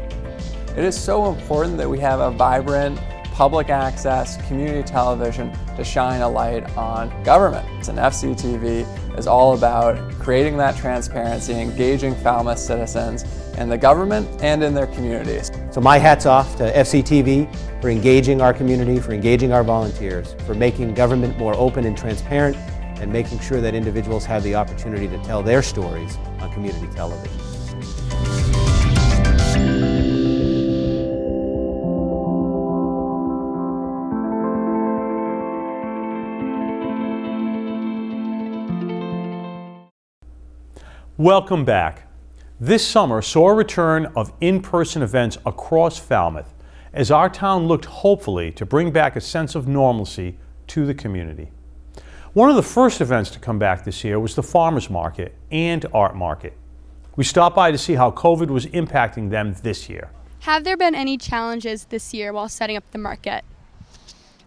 It is so important that we have a vibrant public access community television to shine a light on government. And FCTV is all about creating that transparency, engaging Falmouth citizens in the government and in their communities. So my hat's off to FCTV for engaging our community, for engaging our volunteers, for making government more open and transparent, and making sure that individuals have the opportunity to tell their stories on community television. Welcome back. This summer saw a return of in-person events across Falmouth as our town looked hopefully to bring back a sense of normalcy to the community. One of the first events to come back this year was the Farmers Market and Art Market. We stopped by to see how COVID was impacting them this year. Have there been any challenges this year while setting up the market?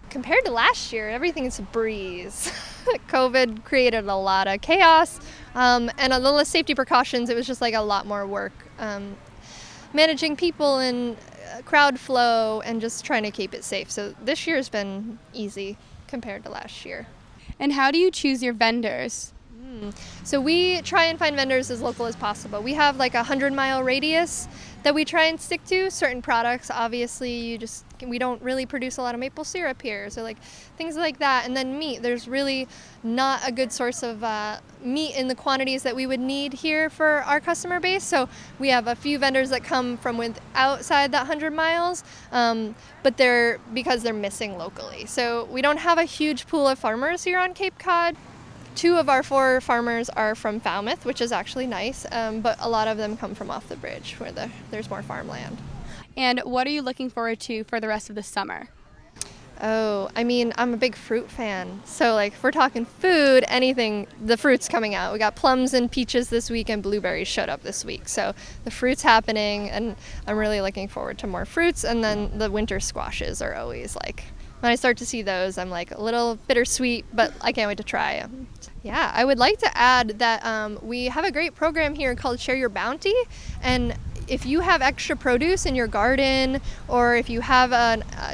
Compared to last year, everything's a breeze. COVID created a lot of chaos, and on the safety precautions, it was just like a lot more work. Managing people and crowd flow and just trying to keep it safe. So this year's been easy compared to last year. And how do you choose your vendors? So we try and find vendors as local as possible. We have like a 100-mile radius that we try and stick to. Certain products, obviously, we don't really produce a lot of maple syrup here, so like things like that. And then meat, there's really not a good source of meat in the quantities that we would need here for our customer base. So we have a few vendors that come from outside that 100 miles, but because they're missing locally. So we don't have a huge pool of farmers here on Cape Cod. 2 of our 4 farmers are from Falmouth, which is actually nice, but a lot of them come from off the bridge where there's more farmland. And what are you looking forward to for the rest of the summer? Oh, I mean, I'm a big fruit fan. So, like, if we're talking food, anything, the fruit's coming out. We got plums and peaches this week, and blueberries showed up this week. So, the fruit's happening, and I'm really looking forward to more fruits. And then the winter squashes are always like, when I start to see those, I'm like a little bittersweet, but I can't wait to try them. Yeah, I would like to add that we have a great program here called Share Your Bounty. And if you have extra produce in your garden, or if you have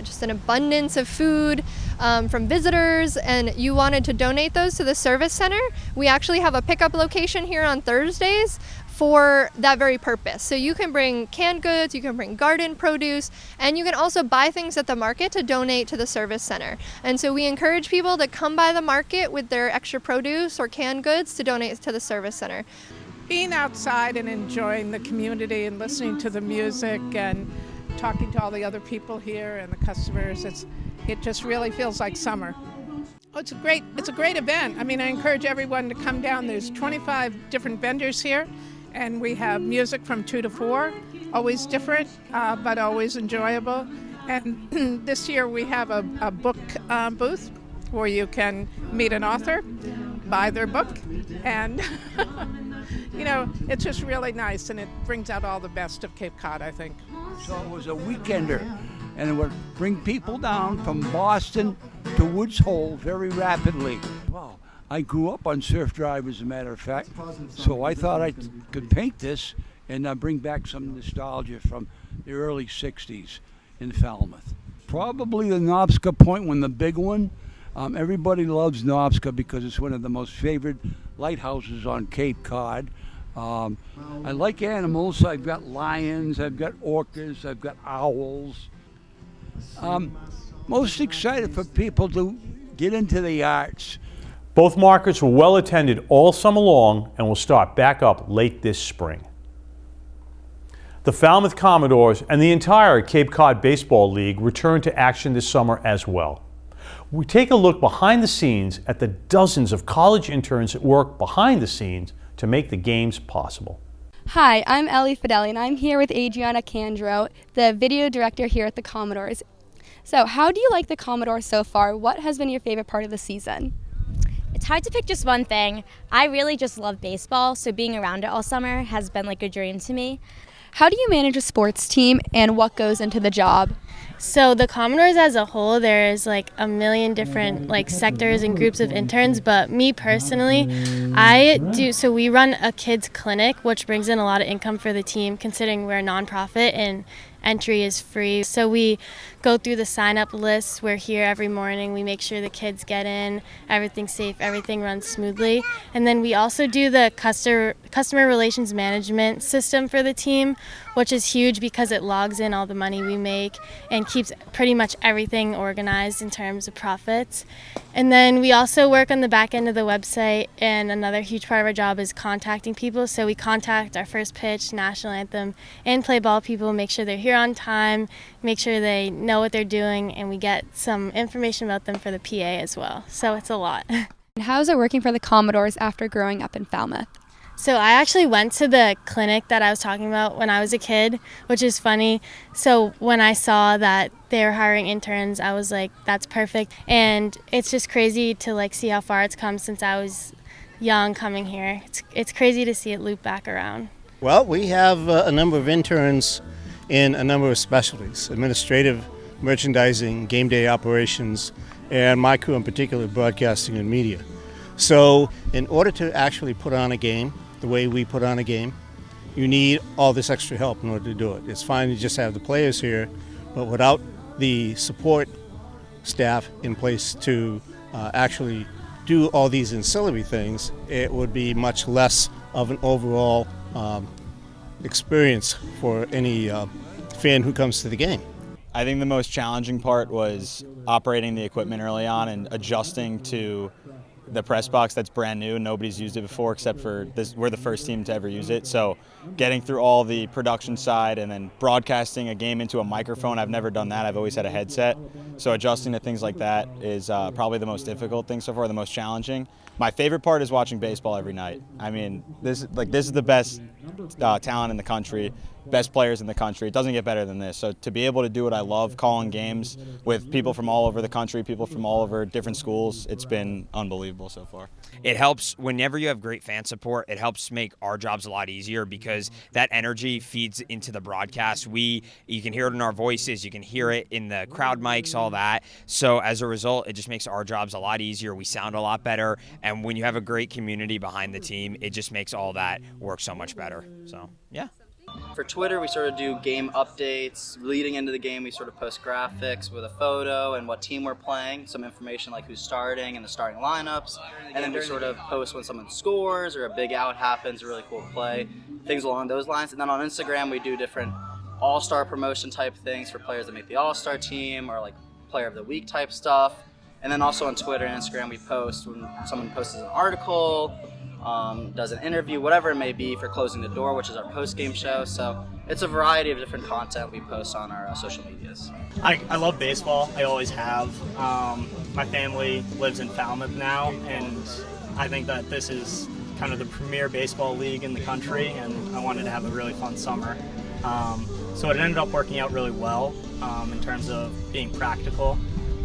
just an abundance of food from visitors and you wanted to donate those to the service center, we actually have a pickup location here on Thursdays for that very purpose. So you can bring canned goods, you can bring garden produce, and you can also buy things at the market to donate to the service center. And so we encourage people to come by the market with their extra produce or canned goods to donate to the service center. Being outside and enjoying the community and listening to the music and talking to all the other people here and the customers, it just really feels like summer. Oh, it's a great event. I mean, I encourage everyone to come down. There's 25 different vendors here, and we have music from 2 to 4, always different, but always enjoyable. And this year we have a book booth where you can meet an author, buy their book, and you know, it's just really nice, and it brings out all the best of Cape Cod, I think. So it was a weekender, and it would bring people down from Boston to Woods Hole very rapidly. Wow, I grew up on Surf Drive, as a matter of fact, so I thought I could paint this and bring back some nostalgia from the early 60s in Falmouth. Probably the Nobska Point one, the big one. Everybody loves Nobska because it's one of the most favored lighthouses on Cape Cod. I like animals. I've got lions, I've got orcas, I've got owls. Most excited for people to get into the arts. Both markets were well attended all summer long and will start back up late this spring. The Falmouth Commodores and the entire Cape Cod Baseball League return to action this summer as well. We take a look behind the scenes at the dozens of college interns that work behind the scenes to make the games possible. Hi, I'm Ellie Fideli, and I'm here with Adriana Candro, the video director here at the Commodores. So, how do you like the Commodores so far? What has been your favorite part of the season? It's hard to pick just one thing. I really just love baseball, so being around it all summer has been like a dream to me. How do you manage a sports team, and what goes into the job? So the Commodores as a whole, there's like a million different like sectors and groups of interns, but me personally, we run a kids clinic, which brings in a lot of income for the team considering we're a nonprofit and entry is free. So we go through the sign-up lists. We're here every morning. We make sure the kids get in, everything's safe, everything runs smoothly. And then we also do the customer relations management system for the team, which is huge because it logs in all the money we make and keeps pretty much everything organized in terms of profits. And then we also work on the back end of the website, and another huge part of our job is contacting people. So we contact our first pitch, national anthem, and play ball people, make sure they're here on time, make sure they know what they're doing, and we get some information about them for the PA as well. So it's a lot. How is it working for the Commodores after growing up in Falmouth? So I actually went to the clinic that I was talking about when I was a kid, which is funny. So when I saw that they were hiring interns, I was like, that's perfect. And it's just crazy to like see how far it's come since I was young coming here. It's crazy to see it loop back around. Well, we have a number of interns in a number of specialties: administrative, merchandising, game day operations, and my crew in particular, broadcasting and media. So in order to actually put on a game the way we put on a game, you need all this extra help in order to do it. It's fine to just have the players here, but without the support staff in place to actually do all these ancillary things, it would be much less of an overall experience for any fan who comes to the game. I think the most challenging part was operating the equipment early on and adjusting to the press box that's brand new. Nobody's used it before except for this. We're the first team to ever use it. So getting through all the production side and then broadcasting a game into a microphone, I've never done that. I've always had a headset. So adjusting to things like that is probably the most difficult thing so far, the most challenging. My favorite part is watching baseball every night. I mean, this is the best talent in the country, best players in the country. It doesn't get better than this. So to be able to do what I love, calling games with people from all over the country, people from all over different schools, it's been unbelievable so far. It helps whenever you have great fan support. It helps make our jobs a lot easier because that energy feeds into the broadcast. You can hear it in our voices, you can hear it in the crowd mics, all that. So as a result, it just makes our jobs a lot easier. We sound a lot better. And when you have a great community behind the team, it just makes all that work so much better. So, yeah. For Twitter, we sort of do game updates. Leading into the game, we sort of post graphics with a photo and what team we're playing, some information like who's starting and the starting lineups. And then we sort of post when someone scores or a big out happens, a really cool play, things along those lines. And then on Instagram, we do different all-star promotion type things for players that make the all-star team or like player of the week type stuff. And then also on Twitter and Instagram, we post when someone posts an article, does an interview, whatever it may be for Closing the Door, which is our post-game show. So it's a variety of different content we post on our social medias. I love baseball. I always have. My family lives in Falmouth now, and I think that this is kind of the premier baseball league in the country, and I wanted to have a really fun summer. So it ended up working out really well in terms of being practical,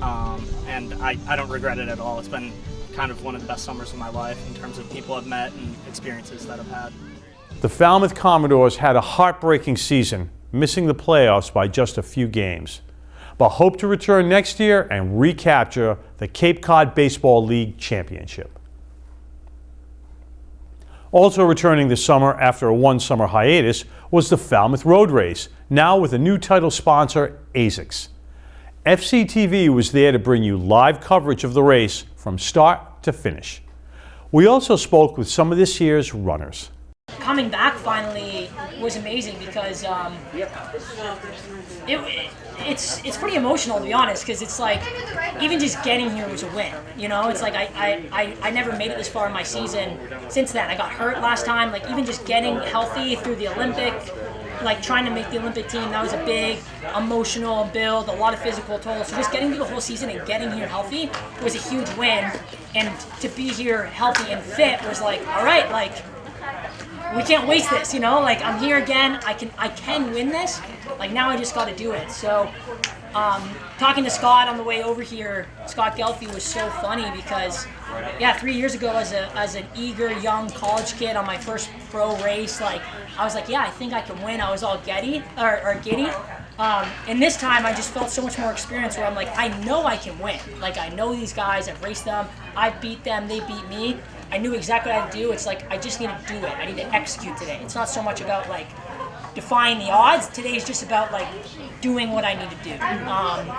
and I don't regret it at all. It's been kind of one of the best summers of my life in terms of people I've met and experiences that I've had. The Falmouth Commodores had a heartbreaking season, missing the playoffs by just a few games, but hope to return next year and recapture the Cape Cod Baseball League Championship. Also returning this summer after a one-summer hiatus was the Falmouth Road Race, now with a new title sponsor, ASICS. FCTV was there to bring you live coverage of the race from start to finish. We also spoke with some of this year's runners. Coming back finally was amazing because it's pretty emotional, to be honest, because it's like even just getting here was a win. You know, it's like I never made it this far in my season since then. I got hurt last time. Like even just getting healthy through the Olympic, like trying to make the Olympic team, that was a big emotional build, a lot of physical toll. So just getting through the whole season and getting here healthy was a huge win. And to be here healthy and fit was like, all right, like we can't waste this, you know? Like I'm here again, I can win this. Like now I just got to do it. So talking to Scott on the way over here, Scott Gelfi, was so funny because 3 years ago as an eager young college kid on my first pro race, like I was like, yeah, I think I can win. I was all giddy. And this time I just felt so much more experience where I'm like, I know I can win. Like I know these guys, I've raced them, I beat them, they beat me. I knew exactly what I had to do. It's like, I just need to do it. I need to execute today. It's not so much about like defying the odds. Today is just about like doing what I need to do.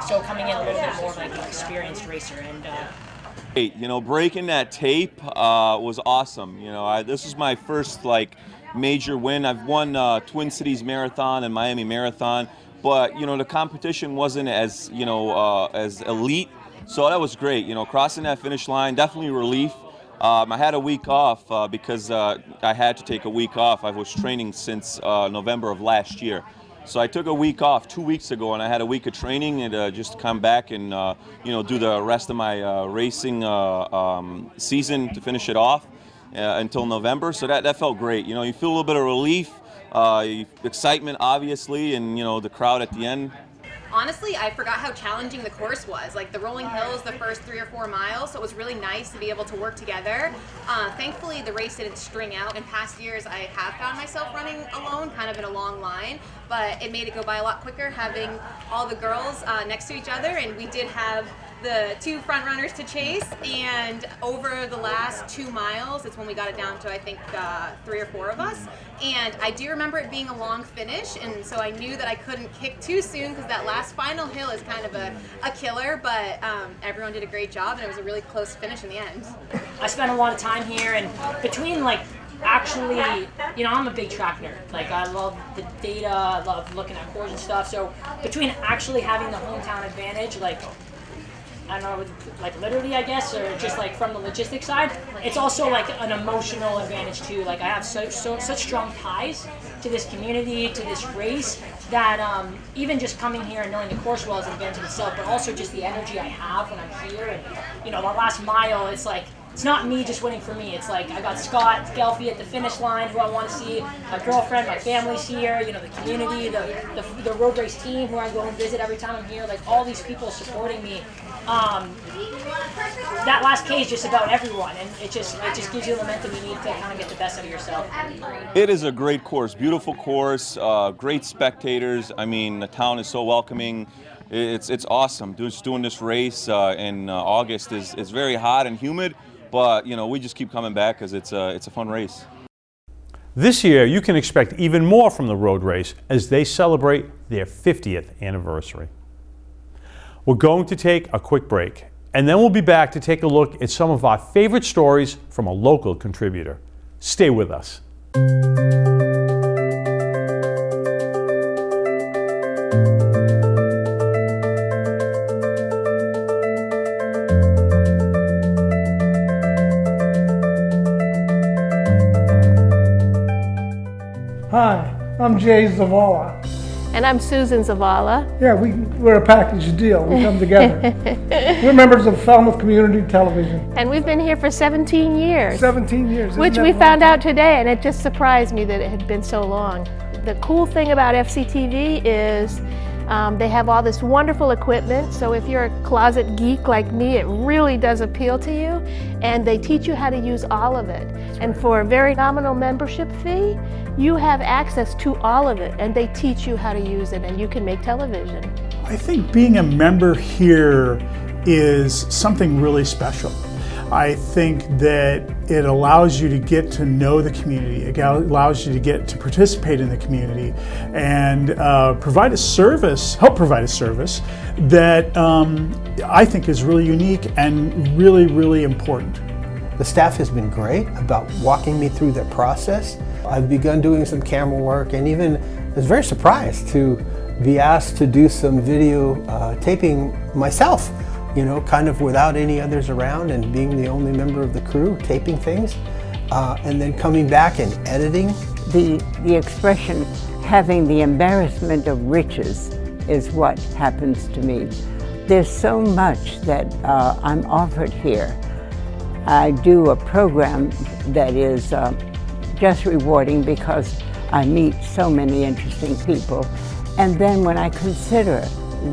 So coming in a little bit more like an experienced racer. And you know, breaking that tape was awesome. You know, this was my first like major win. I've won Twin Cities Marathon and Miami Marathon, but you know the competition wasn't as as elite. So that was great. You know, crossing that finish line, definitely relief. I had a week off because I had to take a week off. I was training since November of last year. So I took a week off 2 weeks ago, and I had a week of training and just come back and do the rest of my racing season to finish it off until November. So that felt great. You know, you feel a little bit of relief, excitement obviously, and you know the crowd at the end. Honestly, I forgot how challenging the course was. Like the rolling hills the first 3 or 4 miles, so it was really nice to be able to work together. Thankfully, the race didn't string out. In past years, I have found myself running alone, kind of in a long line, but it made it go by a lot quicker having all the girls next to each other, and we did have the 2 front runners to chase, and over the last 2 miles, it's when we got it down to I think 3 or 4 of us. And I do remember it being a long finish, and so I knew that I couldn't kick too soon because that last final hill is kind of a killer, but everyone did a great job, and it was a really close finish in the end. I spent a lot of time here, and between like actually, you know, I'm a big track nerd. Like I love the data, I love looking at cores and stuff. So between actually having the hometown advantage, like I don't know, like literally I guess, or just like from the logistics side, it's also like an emotional advantage too. Like I have such strong ties to this community, to this race, that even just coming here and knowing the course well is an advantage in itself, but also just the energy I have when I'm here. And you know, the last mile, it's like it's not me just winning for me. It's like I got Scott Gelfie at the finish line, who I want to see. My girlfriend, my family's here. You know, the community, the road race team, who I go and visit every time I'm here. Like all these people supporting me. That last K is just about everyone, and it just gives you the momentum you need to kind of get the best out of yourself. It is a great course, beautiful course, great spectators. I mean, the town is so welcoming. It's awesome. Doing this race in August is very hot and humid, but you know, we just keep coming back because it's a fun race. This year, you can expect even more from the road race as they celebrate their 50th anniversary. We're going to take a quick break, and then we'll be back to take a look at some of our favorite stories from a local contributor. Stay with us. Hi, I'm Jay Zavala. And I'm Susan Zavala. Yeah, we're a package deal. We come together. We're members of Falmouth Community Television. And we've been here for 17 years. 17 years. Which we found out today, and it just surprised me that it had been so long. The cool thing about FCTV is they have all this wonderful equipment, so if you're a closet geek like me, it really does appeal to you, and they teach you how to use all of it. And for a very nominal membership fee, you have access to all of it, and they teach you how to use it, and you can make television. I think being a member here is something really special. I think that it allows you to get to know the community. It allows you to get to participate in the community and help provide a service that I think is really unique and really, really important. The staff has been great about walking me through the process. I've begun doing some camera work, and even was very surprised to be asked to do some video taping myself, you know, kind of without any others around, and being the only member of the crew taping things, and then coming back and editing. The expression, having the embarrassment of riches, is what happens to me. There's so much that I'm offered here. I do a program that is just rewarding because I meet so many interesting people. And then when I consider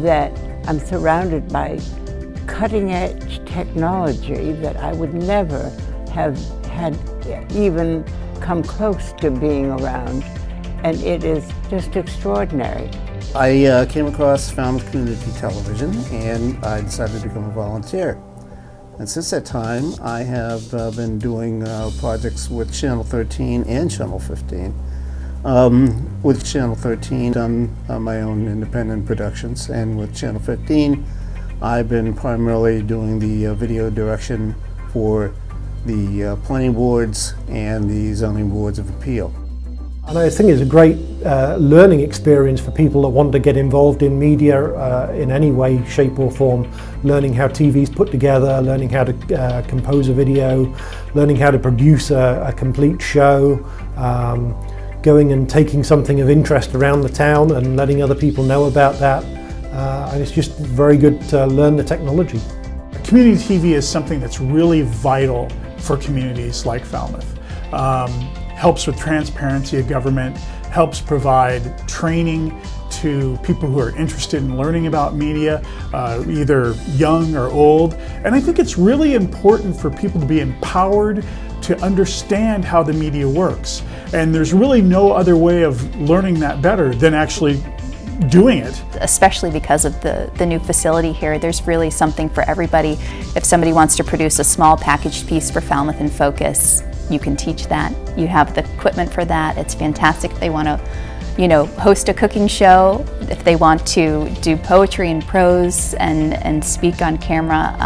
that I'm surrounded by cutting-edge technology that I would never have had even come close to being around, and it is just extraordinary. I came across Falmouth Community Television, and I decided to become a volunteer. And since that time, I have been doing projects with Channel 13 and Channel 15. With Channel 13, done my own independent productions, and with Channel 15, I've been primarily doing the video direction for the planning boards and the zoning boards of appeal. And I think it's a great learning experience for people that want to get involved in media in any way, shape or form. Learning how TV's put together, learning how to compose a video, learning how to produce a complete show, going and taking something of interest around the town and letting other people know about that. And it's just very good to learn the technology. Community TV is something that's really vital for communities like Falmouth. Helps with transparency of government, helps provide training to people who are interested in learning about media, either young or old. And I think it's really important for people to be empowered to understand how the media works. And there's really no other way of learning that better than actually doing it. Especially because of the new facility here, there's really something for everybody. If somebody wants to produce a small packaged piece for Falmouth in Focus, you can teach that. You have the equipment for that. It's fantastic if they want to, you know, host a cooking show, if they want to do poetry and prose and speak on camera.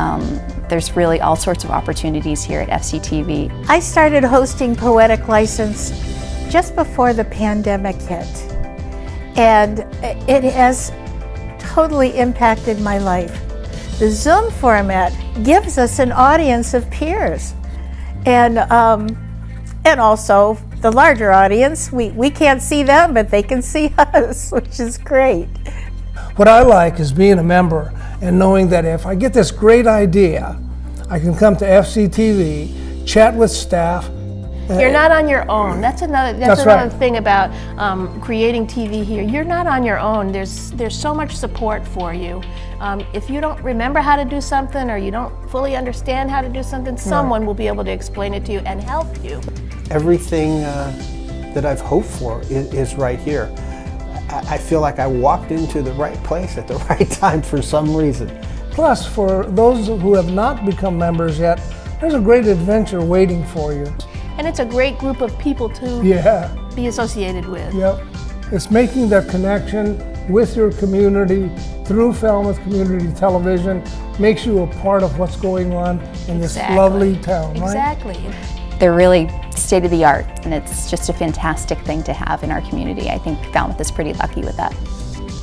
There's really all sorts of opportunities here at FCTV. I started hosting Poetic License just before the pandemic hit, and it has totally impacted my life. The Zoom format gives us an audience of peers, and also the larger audience. We can't see them, but they can see us, which is great. What I like is being a member and knowing that if I get this great idea, I can come to FCTV, chat with staff. You're not on your own. That's another right. thing about creating TV here. You're not on your own. There's so much support for you. If you don't remember how to do something or you don't fully understand how to do something, someone will be able to explain it to you and help you. Everything that I've hoped for is right here. I feel like I walked into the right place at the right time for some reason. Plus, for those who have not become members yet, there's a great adventure waiting for you. And it's a great group of people to be associated with. Yep. It's making that connection with your community through Falmouth Community Television makes you a part of what's going on in this lovely town, right? Exactly. They're really state of the art, and it's just a fantastic thing to have in our community. I think Falmouth is pretty lucky with that.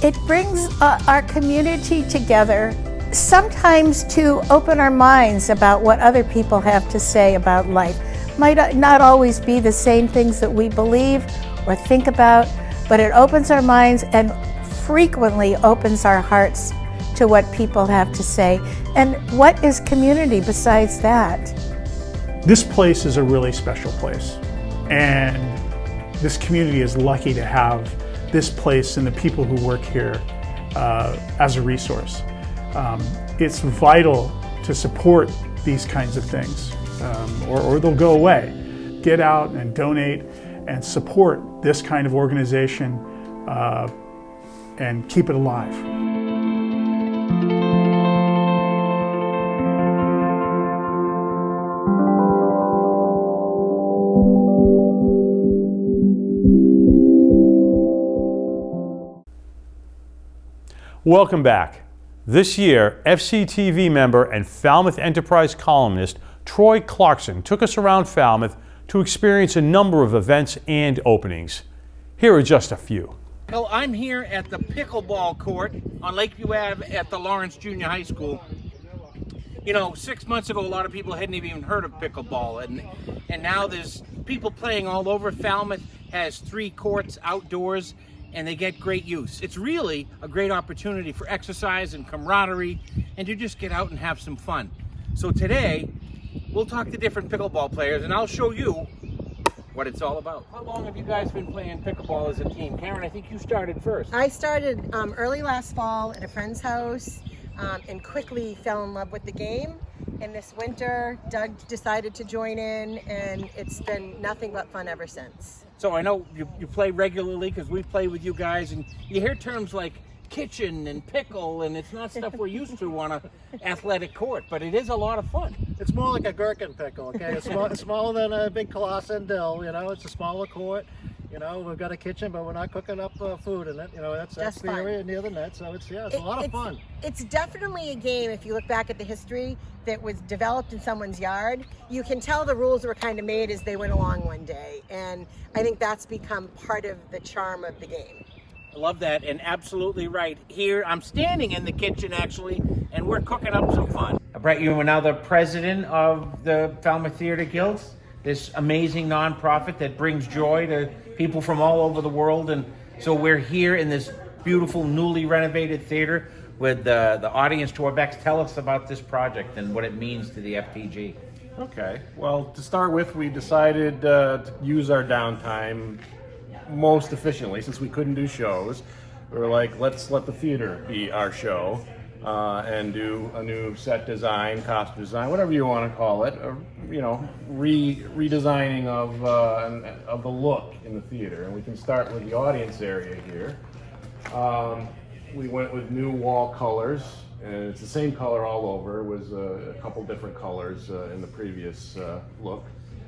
It brings our community together, sometimes to open our minds about what other people have to say about life. Might not always be the same things that we believe or think about, but it opens our minds and frequently opens our hearts to what people have to say. And what is community besides that? This place is a really special place, and this community is lucky to have this place and the people who work here as a resource. It's vital to support these kinds of things, or they'll go away. Get out and donate and support this kind of organization and keep it alive. Welcome back. This year, FCTV member and Falmouth Enterprise columnist Troy Clarkson took us around Falmouth to experience a number of events and openings. Here are just a few. Well, I'm here at the pickleball court on Lakeview Ave at the Lawrence Junior High School. You know, 6 months ago, a lot of people hadn't even heard of pickleball, and now there's people playing all over. Falmouth has 3 courts outdoors, and they get great use. It's really a great opportunity for exercise and camaraderie, and to just get out and have some fun. So today, we'll talk to different pickleball players, and I'll show you what it's all about. How long have you guys been playing pickleball as a team? Karen, I think you started first. I started early last fall at a friend's house and quickly fell in love with the game. And this winter, Doug decided to join in, and it's been nothing but fun ever since. So I know you play regularly because we play with you guys, and you hear terms like kitchen and pickle, and it's not stuff we're used to on an athletic court, but it is a lot of fun. It's more like a gherkin pickle, okay? It's smaller than a big colossus dill, you know, it's a smaller court. You know, we've got a kitchen, but we're not cooking up food in it. You know, that's the area near the net, so it's a lot of fun. It's definitely a game, if you look back at the history, that was developed in someone's yard. You can tell the rules were kind of made as they went along one day, and I think that's become part of the charm of the game. I love that, and absolutely right. Here, I'm standing in the kitchen, actually, and we're cooking up some fun. Brett, you are now the president of the Falmouth Theater Guilds, this amazing nonprofit that brings joy to people from all over the world. And so we're here in this beautiful, newly renovated theater with the audience tour. Bex, tell us about this project and what it means to the FTG. Okay, well, to start with, we decided to use our downtime most efficiently since we couldn't do shows. We were like, let's let the theater be our show and do a new set design, costume design, whatever you want to call it, or, you know, redesigning of the look in the theater. And we can start with the audience area here. We went with new wall colors, and it's the same color all over. It was a couple different colors in the previous look.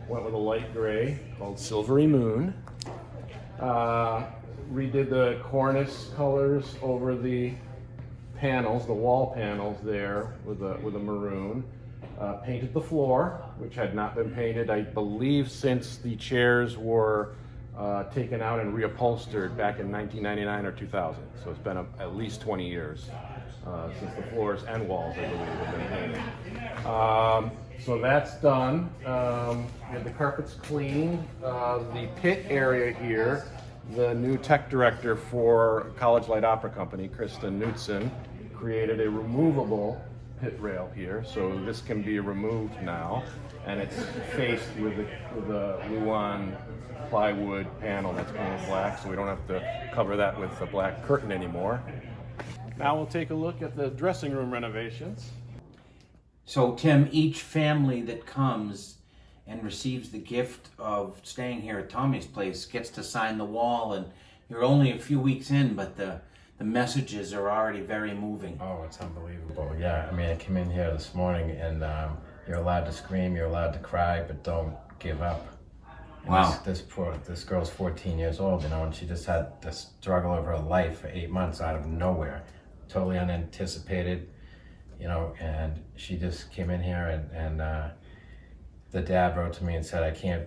Went with a light gray called Silvery Moon. Redid the cornice colors over the panels, the wall panels there with a maroon. Painted the floor, which had not been painted, I believe, since the chairs were taken out and reupholstered back in 1999 or 2000. So it's been at least 20 years since the floors and walls, I believe, have been painted. So that's done. We have the carpets cleaned. The pit area here, the new tech director for College Light Opera Company, Kristen Knutson, created a removable pit rail here, so this can be removed now, and it's faced with a Luan plywood panel that's painted black, so we don't have to cover that with a black curtain anymore. Now we'll take a look at the dressing room renovations. So Tim, each family that comes and receives the gift of staying here at Tommy's place gets to sign the wall, and you're only a few weeks in, but the messages are already very moving. Oh, it's unbelievable. Yeah, I mean, I came in here this morning and you're allowed to scream, you're allowed to cry, but don't give up. And Wow. This girl's 14 years old, you know, and she just had the struggle of her life for 8 months out of nowhere. Totally unanticipated, you know, and she just came in here and the dad wrote to me and said, I can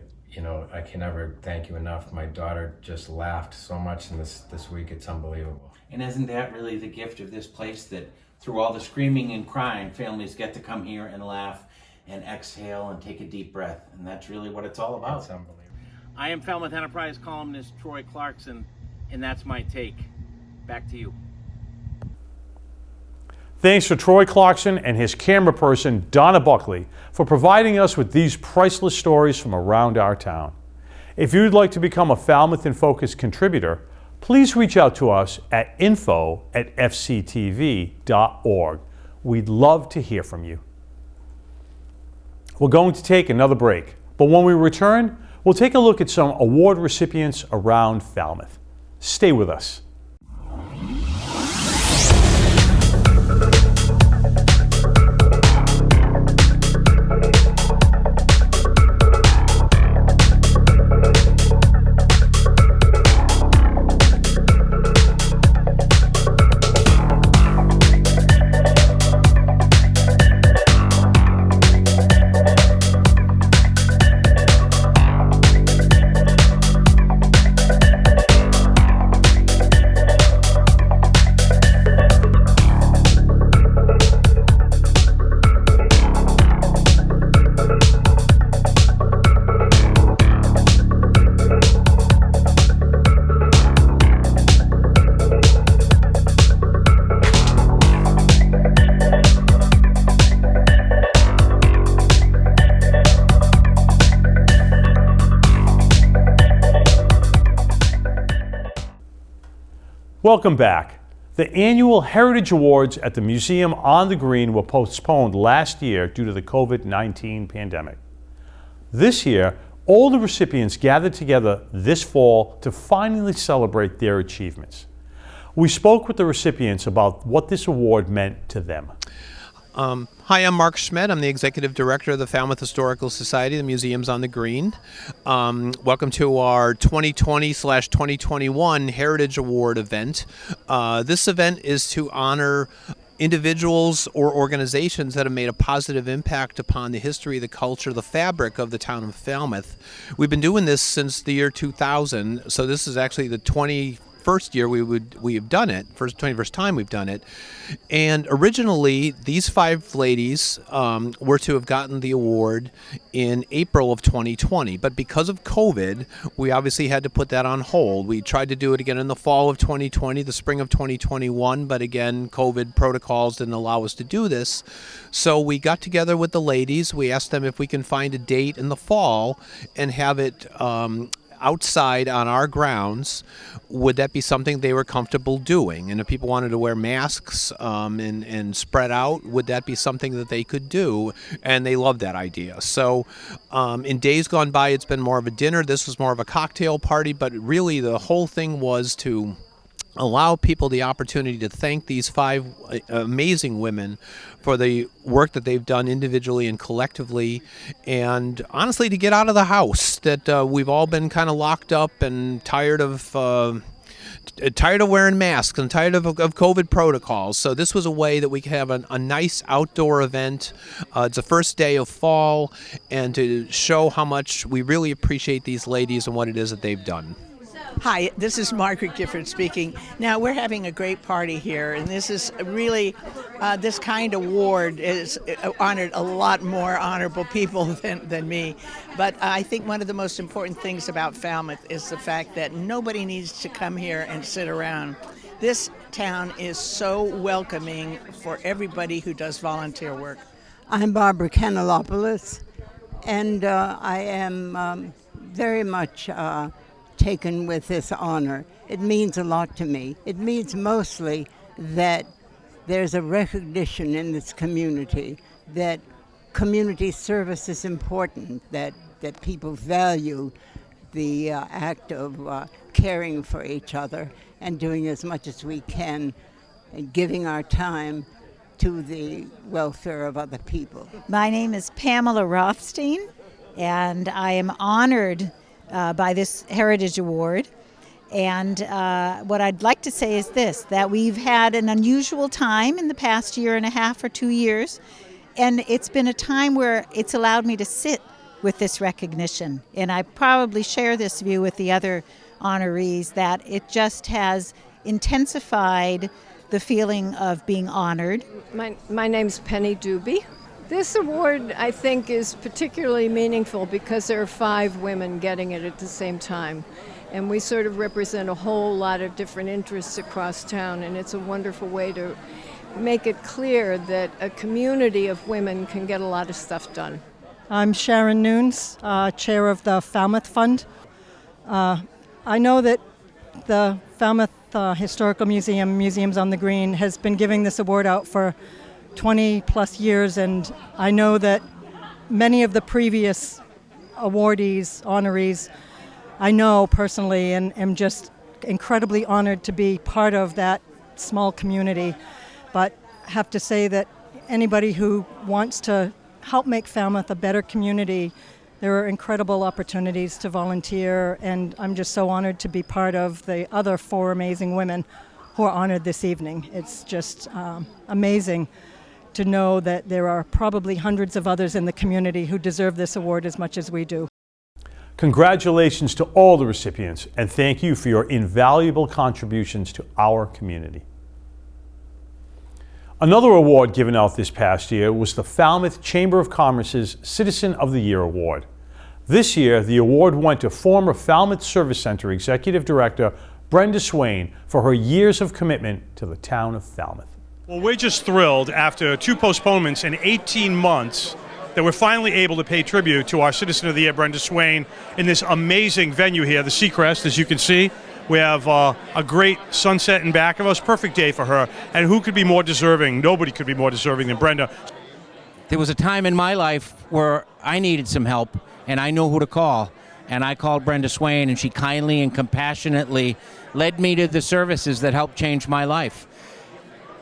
never thank you enough. My daughter just laughed so much in this week, it's unbelievable. And isn't that really the gift of this place, that through all the screaming and crying, families get to come here and laugh and exhale and take a deep breath, and that's really what it's all about. It's unbelievable. I am Falmouth Enterprise columnist Troy Clarkson, and that's my take. Back to you. Thanks to Troy Clarkson and his camera person, Donna Buckley, for providing us with these priceless stories from around our town. If you'd like to become a Falmouth in Focus contributor, please reach out to us at info@fctv.org. We'd love to hear from you. We're going to take another break, but when we return, we'll take a look at some award recipients around Falmouth. Stay with us. Welcome back. The annual Heritage Awards at the Museum on the Green were postponed last year due to the COVID-19 pandemic. This year, all the recipients gathered together this fall to finally celebrate their achievements. We spoke with the recipients about what this award meant to them. Hi, I'm Mark Schmidt. I'm the Executive Director of the Falmouth Historical Society, the Museum's on the Green. Welcome to our 2020/2021 Heritage Award event. This event is to honor individuals or organizations that have made a positive impact upon the history, the culture, the fabric of the town of Falmouth. We've been doing this since the year 2000, so this is actually the 21st year we have done it, 21st time we've done it. And originally, these 5 ladies were to have gotten the award in April of 2020. But because of COVID, we obviously had to put that on hold. We tried to do it again in the fall of 2020, the spring of 2021, but again, COVID protocols didn't allow us to do this. So we got together with the ladies. We asked them if we can find a date in the fall and have it outside on our grounds. Would that be something they were comfortable doing? And if people wanted to wear masks and spread out, would that be something that they could do? And they loved that idea. So in days gone by, it's been more of a dinner. This was more of a cocktail party, but really the whole thing was to allow people the opportunity to thank these 5 amazing women for the work that they've done individually and collectively, and honestly to get out of the house that we've all been kind of locked up and tired of wearing masks and tired of COVID protocols. So this was a way that we could have a nice outdoor event. It's the first day of fall, and to show how much we really appreciate these ladies and what it is that they've done. Hi, this is Margaret Gifford speaking. Now, we're having a great party here, and this is really, this kind of award is honored a lot more honorable people than me. But I think one of the most important things about Falmouth is the fact that nobody needs to come here and sit around. This town is so welcoming for everybody who does volunteer work. I'm Barbara Kanelopoulos, and I am very much taken with this honor. It means a lot to me. It means mostly that there's a recognition in this community that community service is important, that people value the act of caring for each other and doing as much as we can and giving our time to the welfare of other people. My name is Pamela Rothstein, and I am honored by this Heritage Award. And what I'd like to say is this, that we've had an unusual time in the past year and a half or 2 years, and it's been a time where it's allowed me to sit with this recognition. And I probably share this view with the other honorees, that it just has intensified the feeling of being honored. My name's Penny Doobie. This award, I think, is particularly meaningful because there are 5 women getting it at the same time. And we sort of represent a whole lot of different interests across town, and it's a wonderful way to make it clear that a community of women can get a lot of stuff done. I'm Sharon Nunes, chair of the Falmouth Fund. I know that the Falmouth Historical Museum, Museums on the Green, has been giving this award out for 20 plus years, and I know that many of the previous awardees, honorees, I know personally, and am just incredibly honored to be part of that small community. But have to say that anybody who wants to help make Falmouth a better community, there are incredible opportunities to volunteer, and I'm just so honored to be part of the other 4 amazing women who are honored this evening. It's just amazing to know that there are probably hundreds of others in the community who deserve this award as much as we do. Congratulations to all the recipients, and thank you for your invaluable contributions to our community. Another award given out this past year was the Falmouth Chamber of Commerce's Citizen of the Year Award. This year, the award went to former Falmouth Service Center Executive Director Brenda Swain for her years of commitment to the town of Falmouth. Well, we're just thrilled after 2 postponements in 18 months that we're finally able to pay tribute to our Citizen of the Year, Brenda Swain, in this amazing venue here, the Seacrest, as you can see. We have a great sunset in back of us, perfect day for her. And who could be more deserving? Nobody could be more deserving than Brenda. There was a time in my life where I needed some help, and I knew who to call. And I called Brenda Swain, and she kindly and compassionately led me to the services that helped change my life.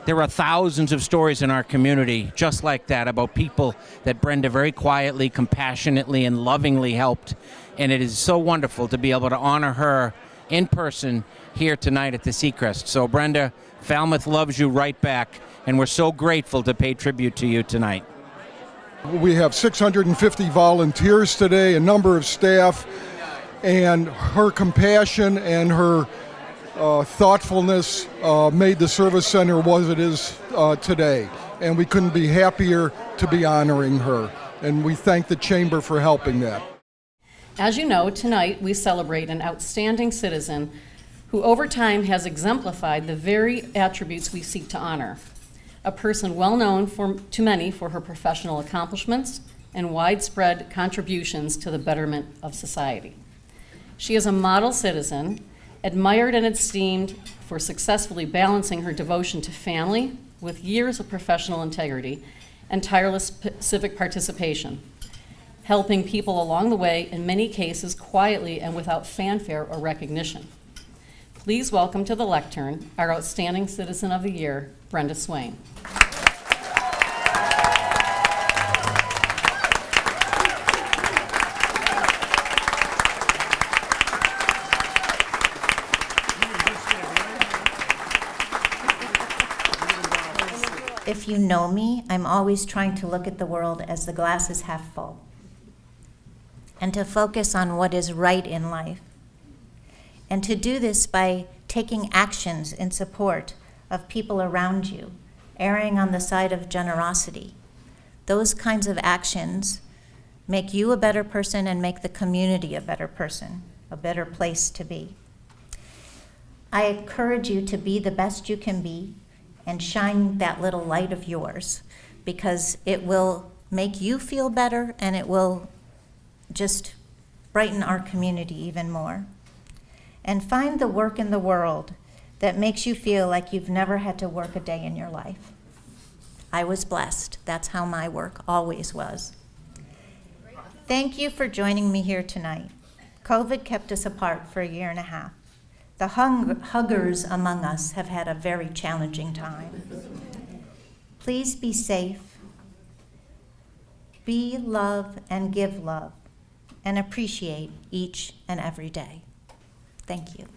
There are thousands of stories in our community just like that, about people that Brenda very quietly, compassionately, and lovingly helped. And it is so wonderful to be able to honor her in person here tonight at the Seacrest. So Brenda, Falmouth loves you right back, and we're so grateful to pay tribute to you tonight. We have 650 volunteers today, a number of staff, and her compassion and her thoughtfulness made the service center what it is today. And we couldn't be happier to be honoring her. And we thank the Chamber for helping that. As you know, tonight we celebrate an outstanding citizen who over time has exemplified the very attributes we seek to honor. A person well known to many for her professional accomplishments and widespread contributions to the betterment of society. She is a model citizen, admired and esteemed for successfully balancing her devotion to family with years of professional integrity and tireless civic participation, helping people along the way, in many cases quietly and without fanfare or recognition. Please welcome to the lectern our outstanding Citizen of the Year, Brenda Swain. If you know me, I'm always trying to look at the world as the glass is half full, and to focus on what is right in life, and to do this by taking actions in support of people around you, erring on the side of generosity. Those kinds of actions make you a better person and make the community a better person, a better place to be. I encourage you to be the best you can be and shine that little light of yours, because it will make you feel better and it will just brighten our community even more. And find the work in the world that makes you feel like you've never had to work a day in your life. I was blessed. That's how my work always was. Thank you for joining me here tonight. COVID kept us apart for a year and a half. The huggers among us have had a very challenging time. Please be safe, be love and give love, and appreciate each and every day. Thank you.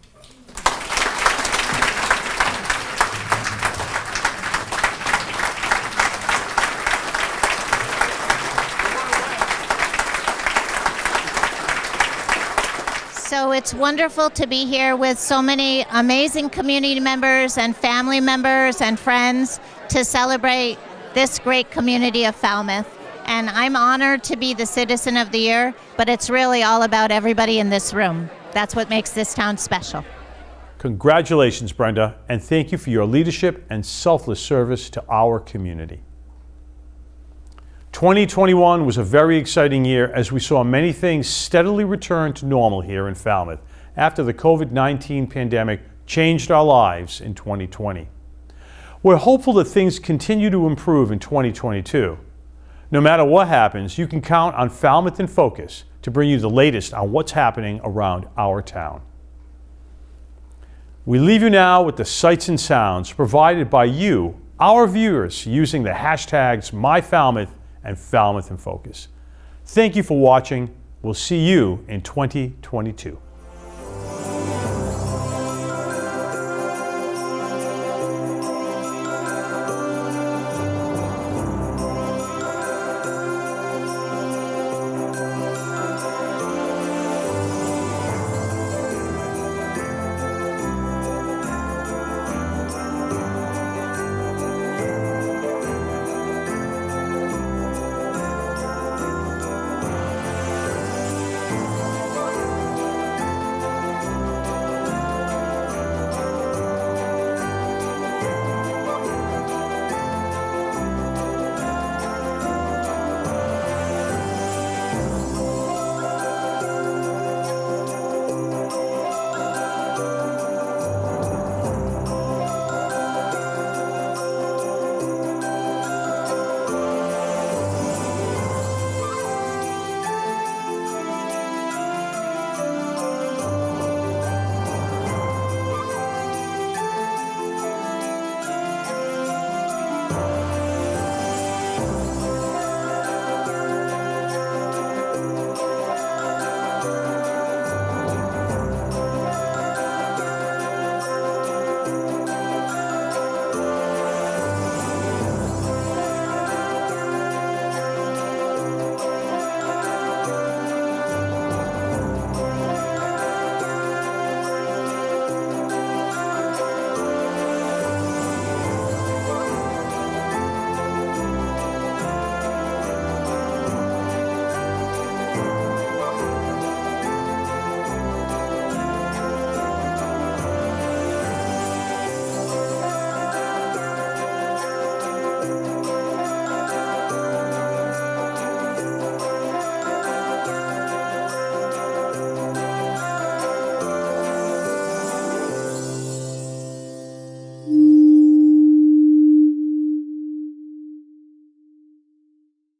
So it's wonderful to be here with so many amazing community members and family members and friends to celebrate this great community of Falmouth. And I'm honored to be the Citizen of the Year, but it's really all about everybody in this room. That's what makes this town special. Congratulations, Brenda, and thank you for your leadership and selfless service to our community. 2021 was a very exciting year as we saw many things steadily return to normal here in Falmouth after the COVID-19 pandemic changed our lives in 2020. We're hopeful that things continue to improve in 2022. No matter what happens, you can count on Falmouth in Focus to bring you the latest on what's happening around our town. We leave you now with the sights and sounds provided by you, our viewers, using the hashtags MyFalmouth and Falmouth in Focus. Thank you for watching. We'll see you in 2022.